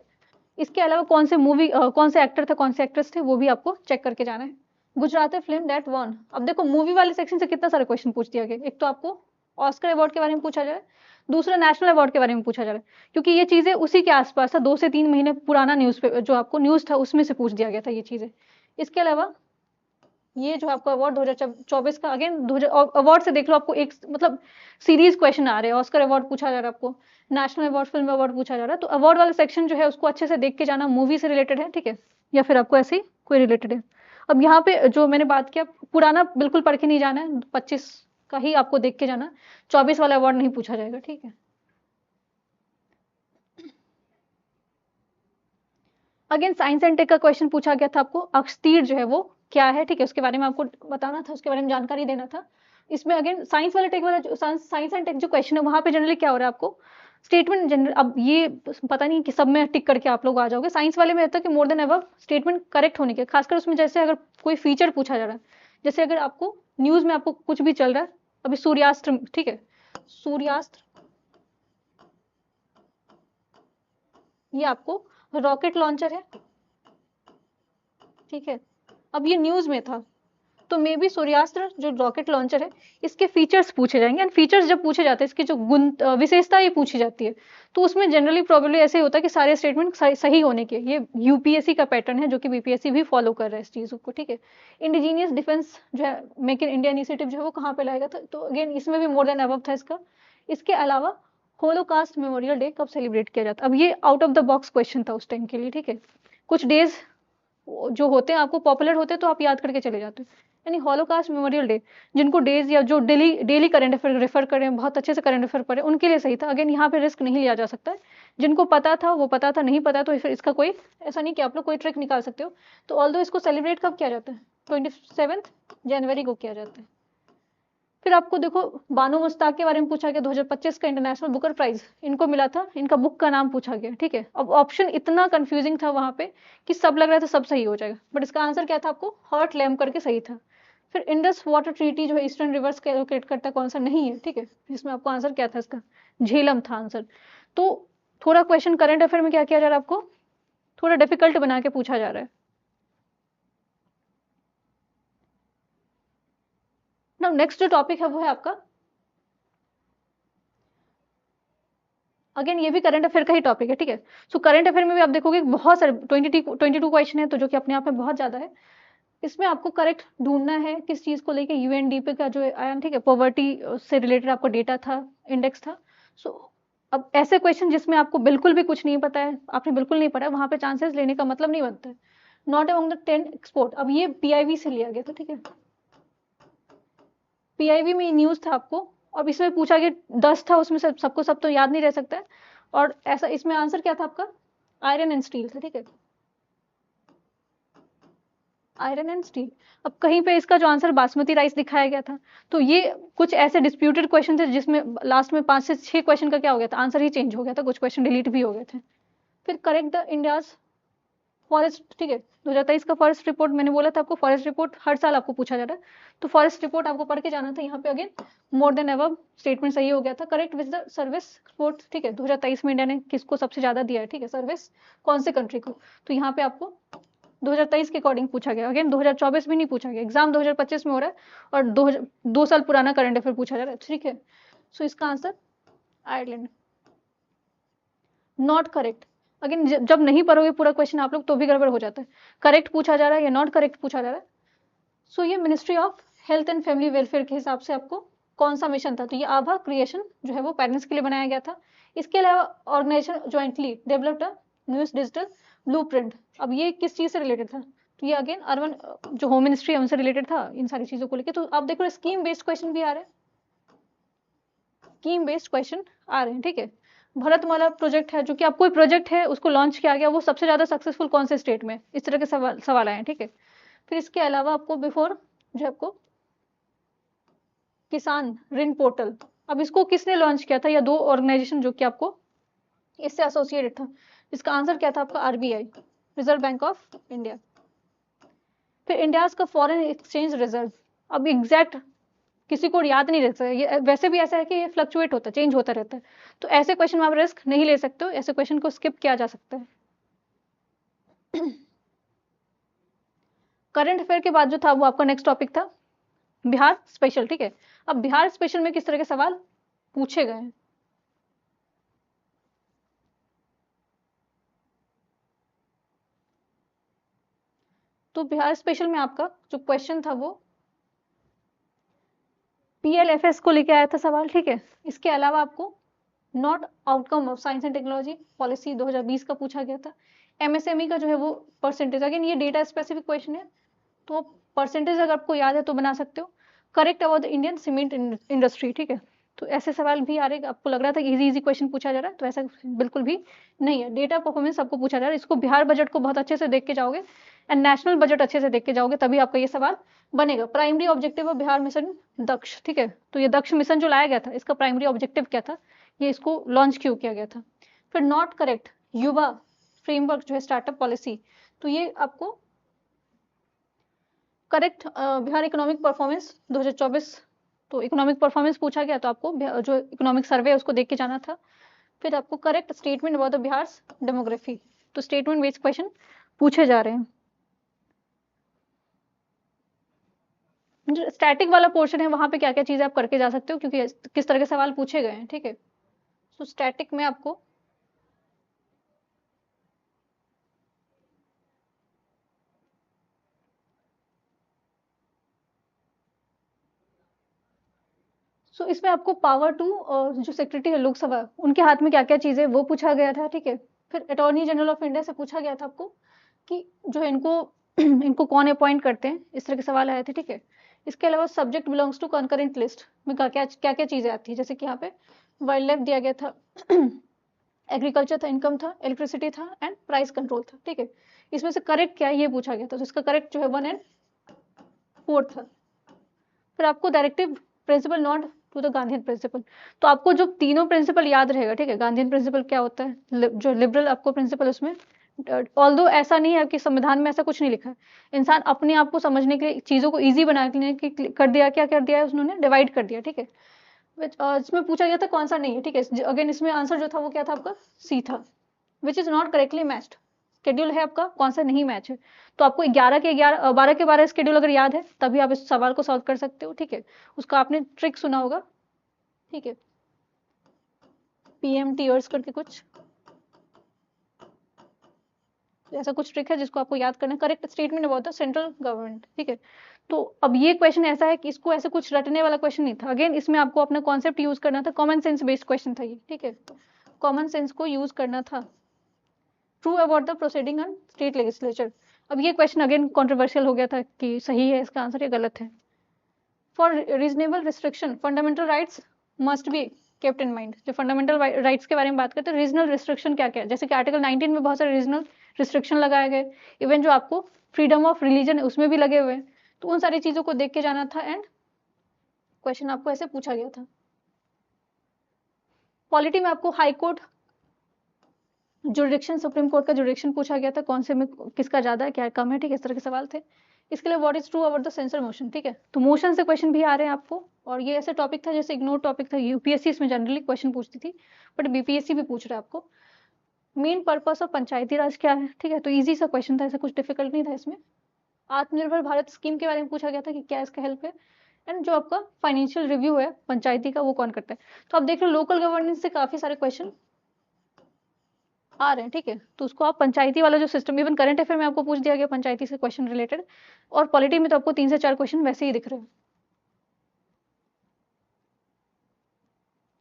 इसके अलावा कौन से मूवी, कौन से एक्टर थे, कौन से एक्ट्रेस थे, वो भी आपको चेक करके जाना है। गुजराती फिल्म दैट वॉन, अब देखो मूवी वाले सेक्शन से कितना सारे क्वेश्चन पूछ दिया गया। एक तो आपको ऑस्कर अवार्ड के बारे में पूछा जाए, दूसरा नेशनल अवार्ड के बारे में पूछा जा रहा है, क्योंकि ये चीजें उसी के आसपास था, 2 से 3 महीने पुराना न्यूज पे जो आपको न्यूज था उसमें से पूछ दिया गया था ये चीजें। इसके अलावा ये जो आपका अवार्ड 2024 का, अगेन अवार्ड से देख लो, आपको एक मतलब सीरीज क्वेश्चन आ रहे हैं। ऑस्कर अवार्ड पूछा जा रहा है आपको, नेशनल अवार्ड, फिल्म अवार्ड पूछा जा रहा है। तो अवार्ड वाला सेक्शन जो है उसको अच्छे से देख के जाना, मूवी से रिलेटेड है, ठीक है, या फिर आपको ऐसे ही कोई रिलेटेड है। अब यहाँ पे जो मैंने बात किया, पुराना बिल्कुल पढ़ के नहीं जाना है, 25 का ही आपको देख के जाना, 24 वाला अवार्ड नहीं पूछा जाएगा। ठीक है, अगेन साइंस एंड टेक का क्वेश्चन पूछा गया था आपको, अक्षतीर जो है वो क्या है, ठीक है, उसके बारे में आपको बताना था, उसके बारे में जानकारी देना था। इसमें अगेन साइंस वाला टेक वाला, साइंस एंड टेक जो क्वेश्चन है वहां पे जनरली क्या हो रहा है आपको, स्टेटमेंट जनरल, अब ये पता नहीं कि सब में टिक करके आप लोग आ जाओगे। साइंस वाले में रहता है कि more than above statement correct होने के, खासकर उसमें जैसे अगर कोई फीचर पूछा जा रहा है, जैसे अगर आपको न्यूज में आपको कुछ भी चल रहा है, अभी सूर्यास्त्र, ठीक है, सूर्यास्त्र, ये आपको रॉकेट लॉन्चर है, ठीक है, अब ये न्यूज में था, तो मे बी सूर्यास्त्र जो रॉकेट लॉन्चर है इसके फीचर्स पूछे जाएंगे। एंड फीचर्स जब पूछे जाते हैं, इसकी जो गुण विशेषता ये पूछी जाती है, तो उसमें जनरली प्रोबेबली ऐसे ही होता है कि सारे स्टेटमेंट सही होने के, ये यूपीएससी का पैटर्न है जो कि बीपीएससी भी फॉलो कर रहा है इस चीज को। ठीक है, इंडिजीनियस डिफेंस जो है, मेक इन इंडिया इनिशिएटिव जो है वो कहाँ पे लाएगा था, तो अगेन इसमें भी मोर देन अबव था इसका। इसके अलावा होलोकास्ट मेमोरियल डे कब सेलिब्रेट किया जाता है, अब ये out of the box question था उस टाइम के लिए। ठीक है, कुछ डेज जो होते हैं आपको पॉपुलर होते हैं तो आप याद करके चले जाते हो, यानी हॉलोकास्ट मेमोरियल डे, जिनको डेज या जो daily daily current affair refer करें, बहुत अच्छे से करंट अफेयर पढ़े, उनके लिए सही था। अगेन यहाँ पे रिस्क नहीं लिया जा सकता है, जिनको पता था वो पता था, नहीं पता तो फिर इसका कोई ऐसा नहीं कि आप लोग कोई ट्रिक निकाल सकते हो। तो ऑल्दो इसको सेलिब्रेट कब किया जाता है, 27 जनवरी को किया जाता है। फिर आपको देखो बानो मुश्ताक के बारे में पूछा गया, 2025 का इंटरनेशनल बुकर प्राइज इनको मिला था, इनका बुक का नाम पूछा गया। ठीक है, अब ऑप्शन इतना कंफ्यूजिंग था वहां पे कि सब लग रहा था सब सही हो जाएगा, बट इसका आंसर क्या था, आपको हर्ट लैम करके सही था। फिर इंडस वाटर ट्रीटी जो है ईस्टर्न रिवर्स के एलोकेट करता है, कौन सा नहीं है। ठीक है, इसमें आपको आंसर क्या था, इसका झेलम था आंसर। तो थोड़ा क्वेश्चन करंट अफेयर में क्या किया जा रहा है, आपको थोड़ा डिफिकल्ट बना के पूछा जा रहा है। ना नेक्स्ट जो टॉपिक है वो है आपका, अगेन ये भी करंट अफेयर का ही टॉपिक है। ठीक है, सो करंट अफेयर में भी आप देखोगे बहुत सारे 22 क्वेश्चन है, तो जो कि अपने आप में बहुत ज्यादा है। इसमें आपको करेक्ट ढूंढना है किस चीज को लेके, यूएनडीपी का जो आया, ठीक है, पॉवर्टी से रिलेटेड आपको डेटा था, इंडेक्स था। सो अब ऐसे क्वेश्चन जिसमें आपको बिल्कुल भी कुछ नहीं पता है, आपने बिल्कुल नहीं पढ़ा, वहां पे चांसेस लेने का मतलब नहीं बनता है। नॉट अमंग द 10 एक्सपोर्ट, अब ये पीआईवी से लिया गया था। ठीक है, पीआईवी में न्यूज था आपको, अब इसमें पूछा गया 10 था, उसमें से सबको सब तो याद नहीं रह सकता है। और ऐसा इसमें आंसर क्या था आपका, आयरन एंड स्टील था। ठीक है, आयरन एंड स्टील। अब कहीं पे इसका जो आंसर बासमती राइस दिखाया गया था, तो ये कुछ ऐसे डिस्प्यूटेड क्वेश्चन थे जिसमें लास्ट में 5 से 6 क्वेश्चन का क्या हो गया था, आंसर ही चेंज हो गया था, कुछ क्वेश्चन डिलीट भी हो गए थे। फिर करेक्ट द इंडियाज फॉरेस्ट, ठीक है, 2023 का फॉरेस्ट रिपोर्ट, मैंने बोला था आपको फॉरेस्ट रिपोर्ट हर साल आपको पूछा जा रहा है, तो फॉरेस्ट रिपोर्ट आपको पढ़ के जाना था। यहाँ पे again more than above statement सही हो गया था। Correct with the service export, ठीक है, 2023 में इंडिया ने किसको सबसे ज्यादा दिया है, ठीक है, सर्विस कौन से कंट्री को, तो यहाँ पे आपको 2023 के अकॉर्डिंग पूछा गया, अगेन 2024 में नहीं पूछा गया, एग्जाम 2025 में हो रहा है और 2 साल पुराना करंट अफेयर पूछा जा रहा है, ठीक है। सो इसका answer Ireland. Not correct, again जब नहीं पढ़ोगे पूरा क्वेश्चन आप लोग तो भी गड़बड़ हो जाता है, करेक्ट पूछा जा रहा है या नॉट करेक्ट पूछा जा रहा है। सो ये ministry of health and family welfare के हिसाब से आपको कौन सा मिशन था, तो ये आभा क्रिएशन जो है वो पेरेंट्स के लिए बनाया गया था। इसके अलावा organisation jointly developed a news digital blueprint. अब ये किस चीज से रिलेटेड था, तो ये अगेन अर्बन जो होम मिनिस्ट्री है उनसे रिलेटेड था इन सारी चीजों को लेकर। तो आप देखो स्कीम बेस्ड क्वेश्चन भी आ रहे हैं, स्कीम बेस्ड क्वेश्चन आ रहे हैं, ठीक है। भारतमाला प्रोजेक्ट है, जो कि आप कोई प्रोजेक्ट है उसको लॉन्च किया गया, वो सबसे ज्यादा सक्सेसफुल कौन से स्टेट में, इस तरह के सवाल आए हैं, ठीक है। फिर इसके अलावा आपको बिफोर जो आपको किसान ऋण पोर्टल, अब इसको किसने लॉन्च किया था, या दो ऑर्गेनाइजेशन जो कि आपको इससे एसोसिएटेड था। इसका आंसर क्या था आपका, RBI, reserve bank of India. फिर इंडिया का फॉरेन एक्सचेंज रिजर्व, अब एग्जैक्ट किसी को याद नहीं रहता है, ये वैसे भी ऐसा है कि ये फ्लक्चुएट होता है, चेंज होता रहता है, तो ऐसे क्वेश्चन में आप रिस्क नहीं ले सकते हो, ऐसे क्वेश्चन को स्किप किया जा सकता है। करंट अफेयर के बाद जो था वो आपका नेक्स्ट टॉपिक था बिहार स्पेशल, ठीक है। अब बिहार स्पेशल में किस तरह के सवाल पूछे गए हैं, तो बिहार स्पेशल में आपका जो क्वेश्चन था वो पीएलएफएस को लेके आया था सवाल, ठीक है। इसके अलावा आपको not outcome of science and technology policy 2020 का पूछा गया था। एमएसएमई का जो है वो परसेंटेज, अगेन ये डेटा स्पेसिफिक क्वेश्चन है, तो परसेंटेज अगर आपको याद है तो बना सकते हो। Correct about the Indian cement industry, ठीक है। तो ऐसे सवाल भी आ रहे हैं, आपको लग रहा था कि इजी क्वेश्चन पूछा जा रहा है, तो ऐसा बिल्कुल भी नहीं है। डेटा परफॉर्मेंस आपको पूछा जा रहा है, इसको बिहार बजट को बहुत अच्छे से देख के जाओगे एंड नेशनल बजट अच्छे से देख के जाओगे, तभी आपका ये सवाल बनेगा। Primary objective of Bihar mission Daksh, ठीक है। तो ये दक्ष मिशन जो लाया गया था, इसका प्राइमरी ऑब्जेक्टिव क्या था, ये इसको लॉन्च क्यों किया गया था। फिर नॉट करेक्ट, युवा फ्रेमवर्क जो है स्टार्टअप पॉलिसी, तो ये आपको करेक्ट बिहार इकोनॉमिक परफॉर्मेंस 2024, तो इकोनॉमिक परफॉर्मेंस पूछा गया, तो आपको जो इकोनॉमिक सर्वे है उसको देख के जाना था। फिर आपको correct statement about the Bihar demography, तो स्टेटमेंट बेस्ड क्वेश्चन पूछे जा रहे हैं। जो स्टैटिक वाला पोर्शन है वहां पे क्या क्या चीजें आप करके जा सकते हो, क्योंकि किस तरह के सवाल पूछे गए हैं, ठीक है। तो स्टैटिक में आपको इसमें आपको पावर टू जो सेक्रेटरी है लोकसभा उनके हाथ में क्या क्या चीजें वो पूछा गया था, ठीक है। फिर अटॉर्नी जनरल ऑफ इंडिया से पूछा गया था आपको कि जो इनको इनको कौन अपॉइंट करते हैं, इस तरह के सवाल आए थे, ठीक है। इसके अलावा subject belongs to concurrent list में क्या क्या चीजें आती है, जैसे कि यहाँ पे वाइल्ड लाइफ दिया गया था, एग्रीकल्चर था, इनकम था, इलेक्ट्रिसिटी था एंड प्राइस कंट्रोल था, ठीक है। इसमें से करेक्ट क्या है ये पूछा गया था, तो इसका करेक्ट जो है 1 and 4 था। फिर आपको directive principle not to the Gandhian principle, तो आपको जो तीनों प्रिंसिपल याद रहेगा, ठीक है। गांधीयन प्रिंसिपल क्या होता है, जो लिबरल आपको प्रिंसिपल, उसमें ऑल्दो ऐसा नहीं है कि संविधान में ऐसा कुछ नहीं लिखा है, इंसान अपने आप को समझने के लिए चीजों को इजी बनाने के लिए कर दिया, क्या कर दिया है उन्होंने, डिवाइड कर दिया, ठीक है। इसमें पूछा गया था कौन सा नहीं है, ठीक है। अगेन इसमें आंसर जो था वो क्या था आपका सी था, which is not correctly matched. Schedule है आपका कौन सा नहीं मैच है, तो आपको 11 के 11 12 के 12 शेड्यूल अगर याद है तभी आप इस सवाल को सॉल्व कर सकते हो, ठीक है। उसका आपने ट्रिक सुना होगा, ठीक है, पीएमटीर्स करके कुछ ऐसा कुछ ट्रिक है जिसको आपको याद करना है। Correct statement about the central government, ठीक है। तो अब ये क्वेश्चन ऐसा है कि इसको ऐसे कुछ रटने वाला क्वेश्चन नहीं था, अगेन इसमें आपको अपना कॉन्सेप्ट यूज करना था, कॉमन सेंस बेस्ड क्वेश्चन था ये, ठीक है। कॉमन सेंस को यूज करना था। True about the proceeding on state legislature, अब ये क्वेश्चन अगेन कॉन्ट्रोवर्शियल हो गया था कि सही है इसका आंसर या गलत है। For reasonable restriction fundamental rights must be kept in mind, जो फंडामेंटल राइट्स के बारे में बात करते हैं, रीजनल रिस्ट्रिक्शन क्या क्या है, जैसे कि आर्टिकल 19 में बहुत सारे रीजनल रिस्ट्रिक्शन लगाए गए, इवन जो आपको फ्रीडम ऑफ रिलीजन है उसमें भी लगे हुए हैं, तो उन सारी चीजों को देख के जाना था एंड क्वेश्चन आपको ऐसे पूछा गया था। पॉलिटी में आपको high court jurisdiction, supreme court का जुरिडिक्शन पूछा गया था, कौन से में किसका ज्यादा है क्या कम है, ठीक है, इस तरह के सवाल थे। इसके लिए what is true about the censure motion, ठीक है, तो मोशन से क्वेश्चन भी आ रहे हैं आपको, और ये ऐसे टॉपिक था जैसे इग्नोर टॉपिक था, यूपीएससी इसमें जनरली क्वेश्चन पूछती थी, बट बीपीएससी भी पूछ रहा है आपको। मेन पर्पस ऑफ पंचायती राज क्या है, ठीक है, तो इजी सा क्वेश्चन था, ऐसा कुछ डिफिकल्ट नहीं था इसमें। आत्मनिर्भर भारत स्कीम के बारे में पूछा गया था कि क्या इसका हेल्प है, एंड जो आपका फाइनेंशियल रिव्यू है पंचायती का वो कौन करता है। तो आप देख रहे हो लोकल गवर्नेंस से काफी सारे क्वेश्चन आ रहे हैं, ठीक है, तो उसको आप पंचायती वाला जो सिस्टम, इवन करंट अफेयर में आपको पूछ दिया गया पंचायती से क्वेश्चन रिलेटेड, और पॉलिटी में तो आपको 3 से 4 क्वेश्चन वैसे ही दिख रहे हैं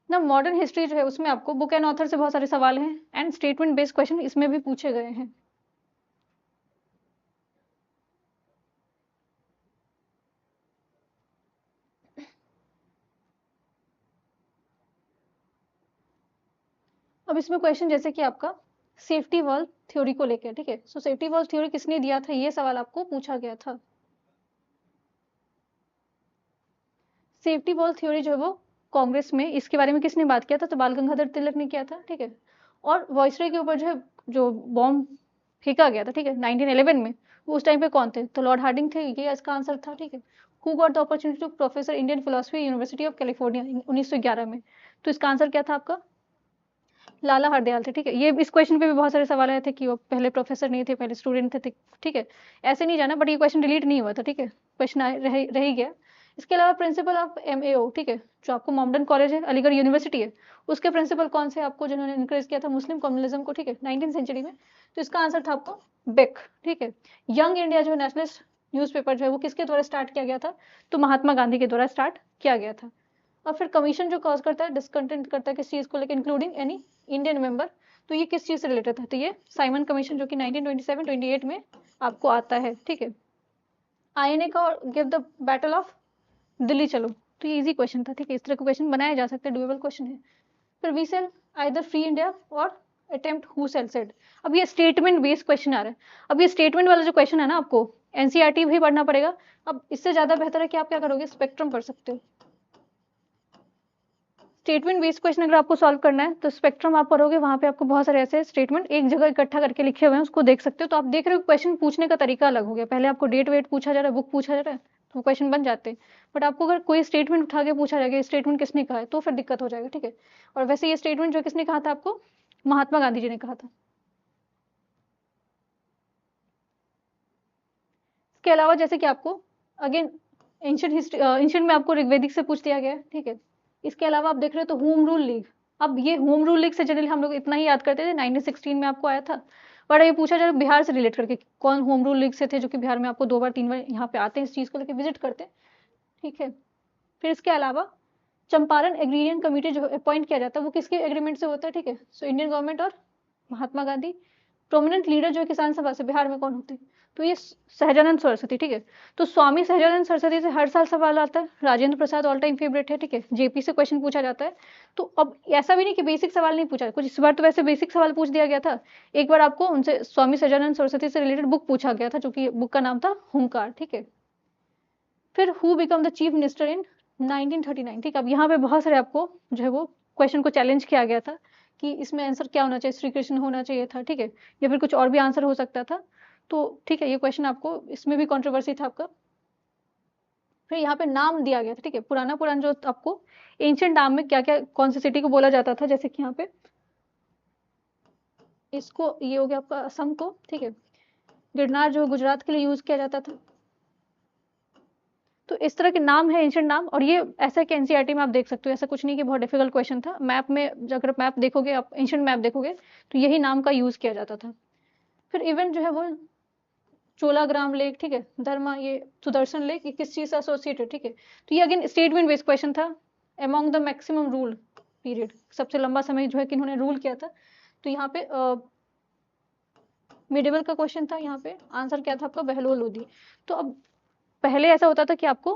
ना। मॉडर्न हिस्ट्री जो है उसमें आपको बुक एंड ऑथर से बहुत सारे सवाल हैं, एंड स्टेटमेंट बेस्ड क्वेश्चन इसमें भी पूछे गए हैं। अब इसमें क्वेश्चन जैसे कि आपका सेफ्टी वॉल्व थ्योरी को लेकर, ठीक है, सो सेफ्टी वॉल्व थ्योरी किसने दिया था, ये सवाल आपको पूछा गया था। सेफ्टी वॉल्व थ्योरी जो है वो कांग्रेस में, इसके बारे में किसने बात किया था, तो बाल गंगाधर तिलक ने किया था, ठीक है। और वॉइसरॉय के ऊपर जो है जो बॉम्ब फेंका गया था, ठीक है, 1911 में, वो उस टाइम पे कौन थे, तो लॉर्ड हार्डिंग थे, ये इसका आंसर था, ठीक है। Who got the opportunity to professor Indian philosophy university of California 1911 में, तो इसका आंसर क्या था आपका, लाला हरदयाल थे, ठीक है। ये इस क्वेश्चन पे भी बहुत सारे सवाल आए थे कि वो पहले प्रोफेसर नहीं थे, पहले स्टूडेंट थे, ठीक है, ऐसे नहीं जाना, बट ये क्वेश्चन डिलीट नहीं हुआ था, ठीक है, क्वेश्चन रह ही गया। इसके अलावा प्रिंसिपल ऑफ MAO, ठीक है, जो आपको मॉमडन कॉलेज है, अलीगढ़ यूनिवर्सिटी है, उसके प्रिंसिपल कौन से आपको जिन्होंने इनकरेज किया था मुस्लिम कम्युनलिज्म को, ठीक है, 19th सेंचुरी में, तो इसका आंसर था आपको बेक, ठीक है। यंग इंडिया जो नेशनलिस्ट न्यूज़पेपर जो है वो किसके द्वारा स्टार्ट किया गया था, तो महात्मा गांधी के द्वारा स्टार्ट किया गया था। और फिर कमीशन जो कॉज करता है, डिसकंटेंट करता है किस चीज़ को लेकर, इंक्लूडिंग एनी इंडियन मेंबर, तो ये किस चीज़ से रिलेटेड था, तो ये साइमन कमीशन जो कि 1927-28 में आपको आता है, ठीक है। INA का give the battle of Delhi चलो, तो ये इजी क्वेश्चन था, ठीक है, इस तरह के क्वेश्चन बनाए जा सकते हैं, डुएबल क्वेश्चन है। फिर we shall either free India और अटेम्प्ट हु सेल सेड, अब ये स्टेटमेंट बेस्ड क्वेश्चन आ रहा है। अब ये स्टेटमेंट वाला जो क्वेश्चन है ना, आपको NCERT भी पढ़ना पड़ेगा। अब इससे ज्यादा बेहतर है कि आप क्या करोगे, स्पेक्ट्रम पढ़ सकते हो। स्टेटमेंट बेस्ड क्वेश्चन अगर आपको सॉल्व करना है तो स्पेक्ट्रम आप पढ़ोगे, वहां पे आपको बहुत सारे ऐसे स्टेटमेंट एक जगह इकट्ठा करके लिखे हुए हैं, उसको देख सकते हो। तो आप देख रहे हो क्वेश्चन पूछने का तरीका अलग हो गया, पहले आपको डेट वेट पूछा जा रहा है, बुक पूछा जा रहा है, तो क्वेश्चन बन जाते हैं। बट आपको अगर कोई स्टेटमेंट उठा के पूछा जाएगा, स्टेटमेंट किसने कहा है, तो फिर दिक्कत हो जाएगा, ठीक है। और वैसे ये स्टेटमेंट जो किसने कहा था आपको, महात्मा गांधी जी ने कहा था। इसके अलावा जैसे कि आपको अगेन एंशियंट हिस्ट्री, एंशियंट में आपको ऋग्वेदिक से पूछ दिया गया है, ठीक है। इसके अलावा आप देख रहे हो तो होम रूल लीग, अब ये होम रूल लीग से जनरली हम लोग इतना ही याद करते थे, 1916 में आपको आया था। बट ये पूछा जाए बिहार से रिलेट करके, कौन होम रूल लीग से थे, जो कि बिहार में आपको 2 बार 3 बार यहाँ पे आते हैं, इस चीज़ को लेकर विजिट करते हैं, ठीक है। फिर इसके अलावा चंपारण एग्रीरियन कमेटी जो अपॉइंट किया जाता है वो किसके एग्रीमेंट से होता है, ठीक है, सो इंडियन गवर्नमेंट और महात्मा गांधी। प्रोमिनेंट लीडर जो है किसान सभा से बिहार में कौन होते हैं, तो ये सहजानंद सरस्वती, ठीक है। तो स्वामी सहजानंद सरस्वती से हर साल सवाल आता है। Rajendra Prasad all time favourite है, ठीक है, JP से क्वेश्चन पूछा जाता है। तो अब ऐसा भी नहीं कि बेसिक सवाल नहीं पूछा, कुछ इस बार तो वैसे बेसिक सवाल पूछ दिया गया था। एक बार आपको उनसे स्वामी सहजानंद सरस्वती से रिलेटेड बुक पूछा गया था, जो कि बुक का नाम था हुंकार, ठीक है। फिर who become the chief minister in 1939, ठीक है। अब यहाँ पे बहुत सारे आपको जो है वो क्वेश्चन को चैलेंज किया गया था कि इसमें आंसर क्या होना चाहिए, श्री कृष्ण होना चाहिए था, ठीक है, या फिर कुछ और भी आंसर हो सकता था। तो ठीक है, ये क्वेश्चन आपको इसमें भी कंट्रोवर्सी था आपका। फिर यहाँ पे नाम दिया गया था, ठीक है, पुराना पुराना जो आपको एंशियंट नाम में क्या क्या कौन सी सिटी को बोला जाता था, जैसे कि यहाँ पे इसको ये हो गया आपका असम को, ठीक है, गिरनार जो गुजरात के लिए यूज किया जाता था। तो इस तरह के नाम है एंशियंट नाम, और ये ऐसा कि NCERT में आप देख सकते हो, ऐसा कुछ नहीं कि बहुत डिफिकल्ट क्वेश्चन था। मैप में अगर मैप देखोगे आप, एंशियंट मैप देखोगे तो यही नाम का यूज किया जाता था। फिर इवेंट जो है वो चोलाग्राम लेक, ठीक है, धर्मा ये सुदर्शन लेक, ये किस चीज से एसोसिएटेड, ठीक है। तो ये अगेन स्टेटमेंट बेस्ड क्वेश्चन था। Among the maximum rule period, सबसे लंबा समय जो है किन्होंने रूल किया था, तो यहाँ पे मिडिवल का क्वेश्चन था। यहाँ पे आंसर क्या था आपका, बहलोल लोधी। तो अब पहले ऐसा होता था कि आपको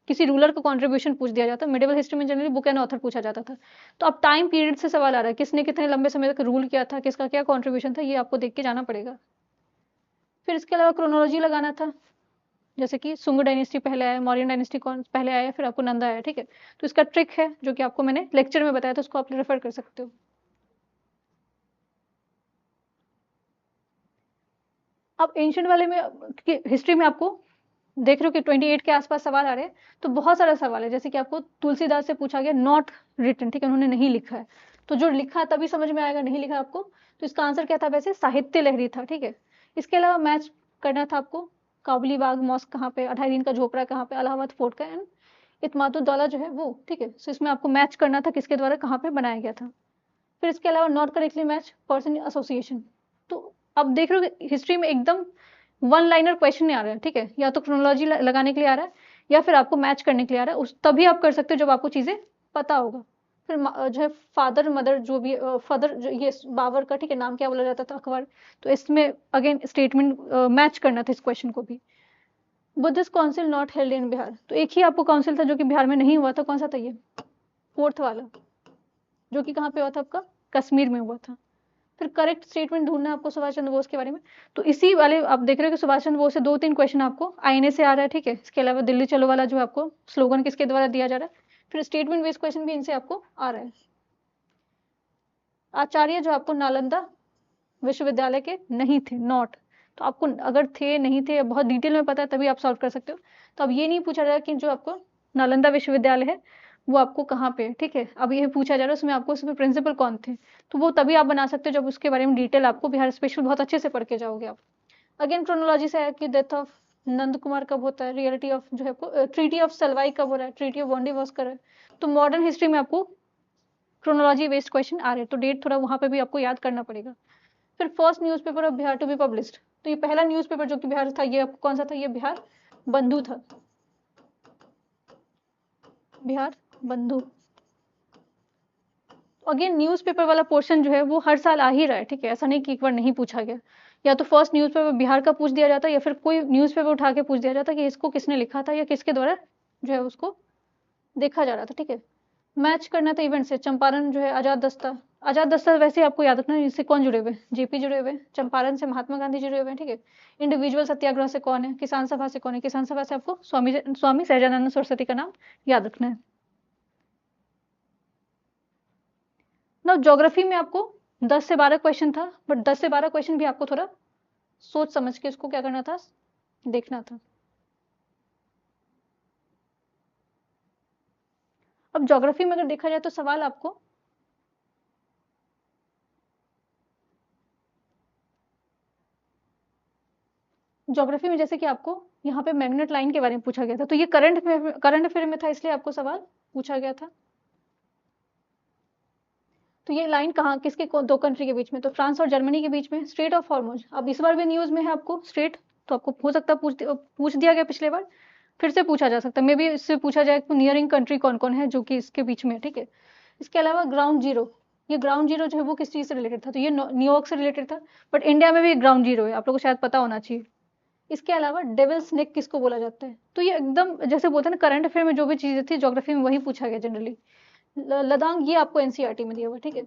किसी रूलर का कंट्रीब्यूशन पूछ दिया जाता, मिडिवल हिस्ट्री में जनरली बुक एंड ऑथर पूछा जाता था। तो अब टाइम पीरियड से सवाल आ रहा है, किसने कितने लंबे समय तक रूल किया था, किसका क्या कंट्रीब्यूशन था, ये आपको देख के जाना पड़ेगा। फिर इसके अलावा क्रोनोलॉजी लगाना था, जैसे कि सुंग डायनेस्टी पहले आया, मौर्यन डायनेस्टी कौन पहले आया, फिर आपको नंदा आया, ठीक है। तो इसका ट्रिक है जो कि आपको मैंने लेक्चर में बताया था, उसको आप रेफर कर सकते हो। अब एंशियंट वाले में हिस्ट्री में आपको देख रहे हो कि 28 के आसपास सवाल आ रहे हैं, तो बहुत सारा सवाल है, जैसे कि आपको तुलसीदास से पूछा गया, नॉट रिटन, ठीक है, उन्होंने नहीं लिखा है। तो जो लिखा तभी समझ में आएगा, नहीं लिखा आपको तो इसका आंसर क्या था, वैसे साहित्य लहरी था, ठीक है। इसके अलावा मैच करना था आपको काबुली बाग मॉस्क कहाँ पे, 2.5 दिन का झोपड़ा कहाँ पे, इलाहाबाद फोर्ट का, एंड इत्मादुद्दौला जो है वो, ठीक है। सो इसमें आपको मैच करना था किसके द्वारा कहाँ पे बनाया गया था। फिर इसके अलावा not correctly match person association. तो अब देख रहे हो हिस्ट्री में एकदम वन लाइनर क्वेश्चन नहीं आ रहा है, ठीक है, या तो क्रोनोलॉजी लगाने के लिए आ रहा है या फिर आपको मैच करने के लिए आ रहा है, उस तभी आप कर सकते हो जब आपको चीज़ें पता होगा। फिर जो है फादर मदर जो भी फादर जो ये बाबर का, ठीक है, नाम क्या बोला जाता था, अकबर। तो इसमें अगेन स्टेटमेंट मैच करना था इस क्वेश्चन को भी। Buddhist council not held in Bihar, तो एक ही आपको काउंसिल था जो कि बिहार में नहीं हुआ था, कौन सा था ये, फोर्थ वाला, जो कि कहाँ पे हुआ था आपका, कश्मीर में हुआ था। फिर करेक्ट स्टेटमेंट ढूंढना है आपको सुभाष चंद्र बोस के बारे में। तो इसी वाले आप देख रहे हो कि सुभाष चंद्र बोस से 2-3 क्वेश्चन आपको आईएनए से आ रहा है, ठीक है। इसके अलावा दिल्ली चलो वाला जो आपको स्लोगन किसके द्वारा दिया जा रहा है, फिर स्टेटमेंट बेस्ड क्वेश्चन भी इनसे आपको आ रहा है। आचार्य जो आपको नालंदा विश्वविद्यालय के नहीं थे, नॉट, तो आपको अगर थे नहीं थे बहुत डिटेल में पता है तभी आप सॉल्व कर सकते हो। तो अब ये नहीं पूछा जा रहा कि जो आपको नालंदा विश्वविद्यालय है वो आपको कहाँ पे है, ठीक है। अब ये पूछा जा रहा है उसमें आपको उसमें प्रिंसिपल कौन थे, तो वो तभी आप बना सकते हो जब उसके बारे में डिटेल आपको बिहार स्पेशल बहुत अच्छे से पढ़ के जाओगे आप। अगेन क्रोनोलॉजी से है कि डेथ ऑफ नंद कुमार कब होता है, रियलिटी ऑफ जो है ट्रीटी ऑफ सलवाई कब हो रहा है, ट्रीटी ऑफ बॉन्डी वॉस्कर है। तो मॉडर्न हिस्ट्री में आपको क्रोनोलॉजी बेस्ड क्वेश्चन आ रहे हैं, तो डेट थोड़ा वहाँ पे भी आपको याद करना पड़ेगा। फिर first newspaper of Bihar to be published, तो ये पहला न्यूज़पेपर जो कि बिहार था, ये आपको कौन सा था, ये बिहार बंधु था, बिहार बंधु। अगेन न्यूज़पेपर वाला पोर्शन जो है वो हर साल आ ही रहा है, ठीक है, ऐसा नहीं कि एक बार नहीं पूछा गया। या तो फर्स्ट न्यूज़पेपर बिहार का पूछ दिया जाता है या फिर कोई न्यूज़पेपर उठा के पूछ दिया जाता कि इसको किसने लिखा था या किसके द्वारा जो है उसको देखा जा रहा था, ठीक है। मैच करना था इवेंट से, चंपारण जो है आजाद दस्ता, आजाद दस्ता वैसे आपको याद रखना है, इससे कौन जुड़े हुए, जेपी जुड़े हुए, चंपारण से महात्मा गांधी जुड़े हुए हैं, ठीक है। इंडिविजुअल सत्याग्रह से कौन है, किसान सभा से कौन है, किसान सभा से आपको स्वामी स्वामी सहजानंद सरस्वती का नाम याद रखना है। ना ज्योग्राफी में आपको 10 से 12 क्वेश्चन था, बट 10 से 12 क्वेश्चन भी आपको थोड़ा सोच समझ के इसको क्या करना था, देखना था। अब ज्योग्राफी में अगर देखा जाए तो सवाल आपको ज्योग्राफी में जैसे कि आपको यहाँ पे मैग्नेट लाइन के बारे में पूछा गया था, तो ये करंट अफेयर में था इसलिए आपको सवाल पूछा गया था। तो ये लाइन कहाँ किसके दो कंट्री के बीच में, तो फ्रांस और जर्मनी के बीच में, स्ट्रेट ऑफ हॉर्मुज। अब इस बार भी न्यूज़ में है आपको स्ट्रेट, तो आपको हो सकता है पूछ दिया गया पिछले बार, फिर से पूछा जा सकता है, मे बी इससे पूछा जाए कि नियरिंग कंट्री कौन कौन है जो कि इसके बीच में है, ठीक है। इसके अलावा ग्राउंड जीरो, ये ग्राउंड जीरो जो है वो किस चीज़ से रिलेटेड था, तो ये न्यूयॉर्क से रिलेटेड था, बट इंडिया में भी ग्राउंड जीरो है, आप लोगों को शायद पता होना चाहिए। इसके अलावा डेविल स्नेक किसको बोला जाता है, तो ये एकदम जैसे बोलते हैं ना करंट अफेयर में जो भी चीज़ें थी ज्योग्राफी में वही पूछा गया जनरली। लद्दाख ये आपको एनसीईआरटी में दिया हुआ, ठीक है,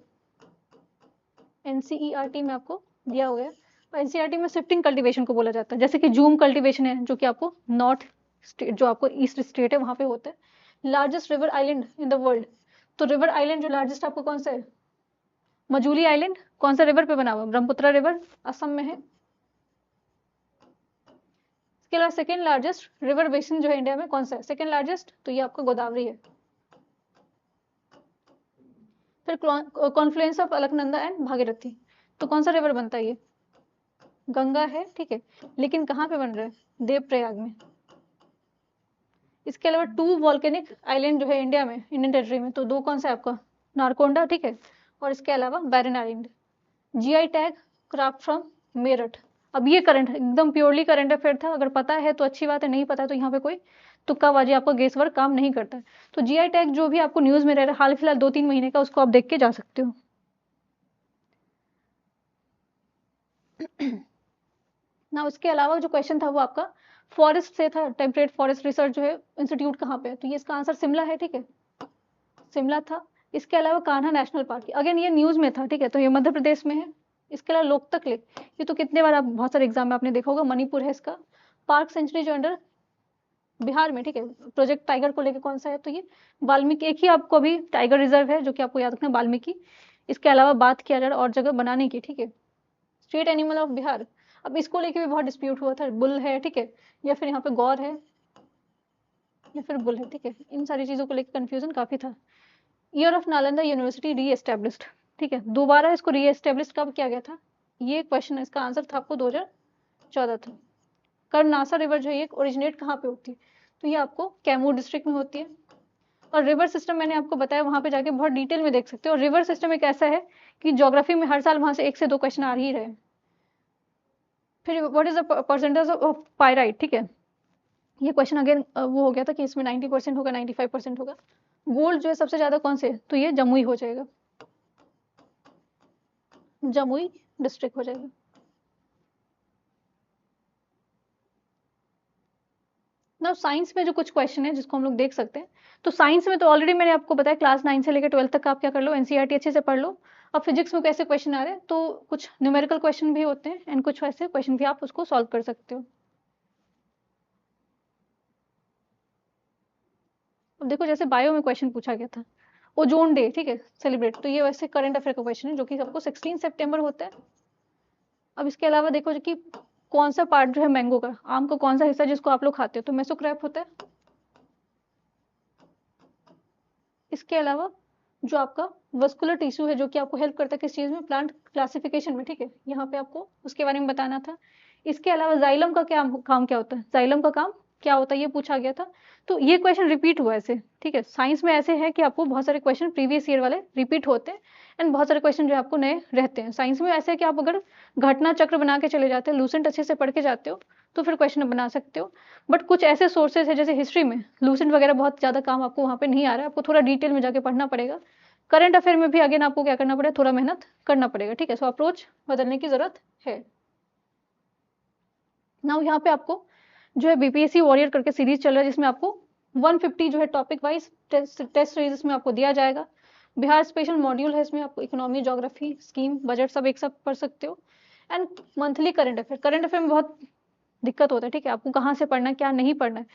एनसीईआरटी में आपको दिया हुआ है। और एनसीईआरटी में शिफ्टिंग कल्टीवेशन को बोला जाता है, जैसे कि जूम कल्टीवेशन है जो कि आपको नॉर्थ स्टेट जो आपको ईस्ट स्टेट है वहाँ पे होता है। Largest river island in the world, तो रिवर आइलैंड जो लार्जेस्ट आपको कौन सा है, मजूली आइलैंड, कौन सा रिवर पे बना हुआ, ब्रह्मपुत्र रिवर, असम में है। इसके अलावा सेकेंड लार्जेस्ट रिवर बेसिन जो है इंडिया में कौन सा है, सेकेंड लार्जेस्ट, तो ये आपका गोदावरी है। फिर Confluence of Alaknanda and Bhagirathi, तो कौन सा रिवर बनता है ये, गंगा है, ठीक है, लेकिन कहाँ पे बन रहा है, देवप्रयाग में। इसके अलावा 2 वॉल्केनिक आइलैंड जो है इंडिया में, इंडियन टेरिटरी में, तो 2 कौन सा है आपका, नारकोंडा, ठीक है, और इसके अलावा Barren Island. GI tag craft from Meerut. अब ये करंट एकदम प्योरली करंट अफेयर था, अगर पता है तो अच्छी बात है, नहीं पता है तो यहाँ पे कोई तुक्काबाजी आपका गेस वर्क काम नहीं करता है। तो जीआई टैग जो भी आपको न्यूज़ में रह रहा है हाल फिलहाल 2-3 महीने का, उसको आप देख के जा सकते हो। ना उसके अलावा जो क्वेश्चन था वो आपका फॉरेस्ट से था, टेम्परेट फॉरेस्ट रिसर्च जो है इंस्टीट्यूट कहाँ पे है, तो ये इसका आंसर शिमला है, ठीक है, शिमला था। इसके अलावा कान्हा नेशनल पार्क, अगेन ये न्यूज़ में था, ठीक है, तो ये मध्य प्रदेश में है। इसके अलावा लोकतक लेक, ये तो कितने बार आप बहुत सारे एग्जाम में आपने देखा होगा, मणिपुर है इसका। पार्क सेंचुरी जो अंडर बिहार में, ठीक है, प्रोजेक्ट टाइगर को लेकर कौन सा है, तो ये वाल्मीकि, एक ही आपको अभी टाइगर रिजर्व है जो कि आपको याद रखना, वाल्मीकि। इसके अलावा बात किया जा रहा है और जगह बनाने की, ठीक है। स्टेट एनिमल ऑफ बिहार, अब इसको लेके भी बहुत डिस्प्यूट हुआ था, बुल है, ठीक है, या फिर यहाँ पे गौर है या फिर बुल है, ठीक है, इन सारी चीज़ों को लेकर कंफ्यूजन काफ़ी था। ईयर ऑफ नालंदा यूनिवर्सिटी री एस्टेब्लिश्ड, ठीक है, दोबारा इसको री एस्टेब्लिश कब किया गया था, ये क्वेश्चन, इसका आंसर था आपको 2014 था। कर्नासा रिवर जो है ये ओरिजिनेट कहाँ पे होती है, तो ये आपको कैमूर डिस्ट्रिक्ट में होती है। और रिवर सिस्टम मैंने आपको बताया, वहाँ पे जाके बहुत डिटेल में देख सकते हो। और रिवर सिस्टम एक ऐसा है कि ज्योग्राफी में हर साल वहाँ से 1 से 2 क्वेश्चन आ ही रहे। फिर what is the percentage of pyrite, ठीक है, ये क्वेश्चन अगेन वो हो गया था कि इसमें 90% होगा, 95% होगा। गोल्ड जो है सबसे ज्यादा कौन से, तो ये जमुई हो जाएगा, जमुई डिस्ट्रिक्ट हो जाएगा। ना साइंस में जो कुछ क्वेश्चन है जिसको हम लोग देख सकते हैं, तो साइंस में तो ऑलरेडी मैंने आपको बताया क्लास 9 से लेकर 12 तक आप क्या कर लो, एनसीईआरटी अच्छे से पढ़ लो। अब फिजिक्स में कैसे क्वेश्चन आ रहे हैं, तो कुछ न्यूमेरिकल क्वेश्चन भी होते हैं एंड कुछ वैसे क्वेश्चन भी आप उसको सॉल्व कर सकते हो। अब देखो जैसे बायो में क्वेश्चन पूछा गया था, ओजोन डे, ठीक है, सेलिब्रेट, तो ये वैसे करंट अफेयर का क्वेश्चन है जो कि सबको 16 सितंबर होता है। अब इसके अलावा देखो जो कि कौन सा पार्ट जो है मैंगो का, आम का कौन सा हिस्सा जिसको आप लोग खाते हो, तो मेसोक्रैप होता है। इसके अलावा जो आपका वस्कुलर टिश्यू है जो कि आपको हेल्प करता है किस चीज़ में, प्लांट क्लासिफिकेशन में, ठीक है, यहाँ पे आपको उसके बारे में बताना था। इसके अलावा जाइलम का क्या काम क्या होता है, जाइलम का काम क्या होता है, ये पूछा गया था। तो ये क्वेश्चन रिपीट हुआ ऐसे, ठीक है, साइंस में ऐसे है कि आपको बहुत सारे क्वेश्चन प्रीवियस ईयर वाले रिपीट होते हैं एंड बहुत सारे क्वेश्चन जो आपको नए रहते हैं। साइंस में ऐसे है कि आप अगर घटना चक्र बना के चले जाते हो, लूसेंट अच्छे से पढ़ के जाते हो, तो फिर क्वेश्चन बना सकते हो। बट कुछ ऐसे सोर्सेज है जैसे हिस्ट्री में लूसेंट वगैरह बहुत ज़्यादा काम आपको वहाँ पे नहीं आ रहा है, आपको थोड़ा डिटेल में जाके पढ़ना पड़ेगा। करंट अफेयर में भी अगेन आपको क्या करना पड़ेगा, थोड़ा मेहनत करना पड़ेगा, ठीक है, सो अप्रोच बदलने की जरूरत है। नाउ यहाँ पे आपको जो है बीपीएससी वॉरियर करके सीरीज चल रहा है जिसमें आपको 150 जो है टॉपिक वाइज टेस्ट सीरीज इसमें आपको दिया जाएगा। बिहार स्पेशल मॉड्यूल है, इसमें आपको इकोनॉमी, ज्योग्राफी, स्कीम, बजट सब एक साथ पढ़ सकते हो। एंड मंथली करंट अफेयर में बहुत दिक्कत होता है, ठीक है, आपको कहाँ से पढ़ना है क्या नहीं पढ़ना है,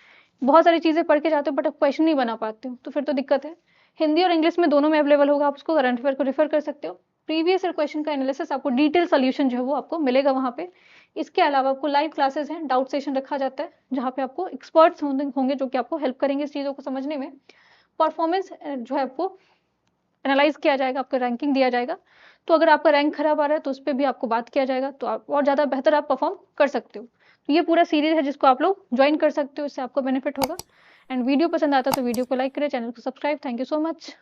बहुत सारी चीज़ें पढ़ के जाते हो बट आप क्वेश्चन नहीं बना पाते हो, तो फिर तो दिक्कत है। हिंदी और इंग्लिश में दोनों में अवेलेबल होगा, आप उसको करंट अफेयर को रेफर कर सकते हो। प्रीवियस ईयर क्वेश्चन का एनालिसिस आपको डिटेल सोल्यूशन जो है वो आपको मिलेगा वहाँ पे। इसके अलावा आपको लाइव क्लासेस हैं, डाउट सेशन रखा जाता है जहाँ पे आपको एक्सपर्ट्स होंगे जो कि आपको हेल्प करेंगे इस चीज़ों को समझने में। परफॉर्मेंस जो है आपको एनालाइज किया जाएगा, आपका रैंकिंग दिया जाएगा, तो अगर आपका रैंक खराब आ रहा है तो उस पर भी आपको बात किया जाएगा, तो आप और ज़्यादा बेहतर आप परफॉर्म कर सकते हो। तो ये पूरा सीरीज है जिसको आप लोग ज्वाइन कर सकते हो, इससे आपको बेनिफिट होगा। एंड वीडियो पसंद आता है तो वीडियो को लाइक करें, चैनल को subscribe. Thank you so much.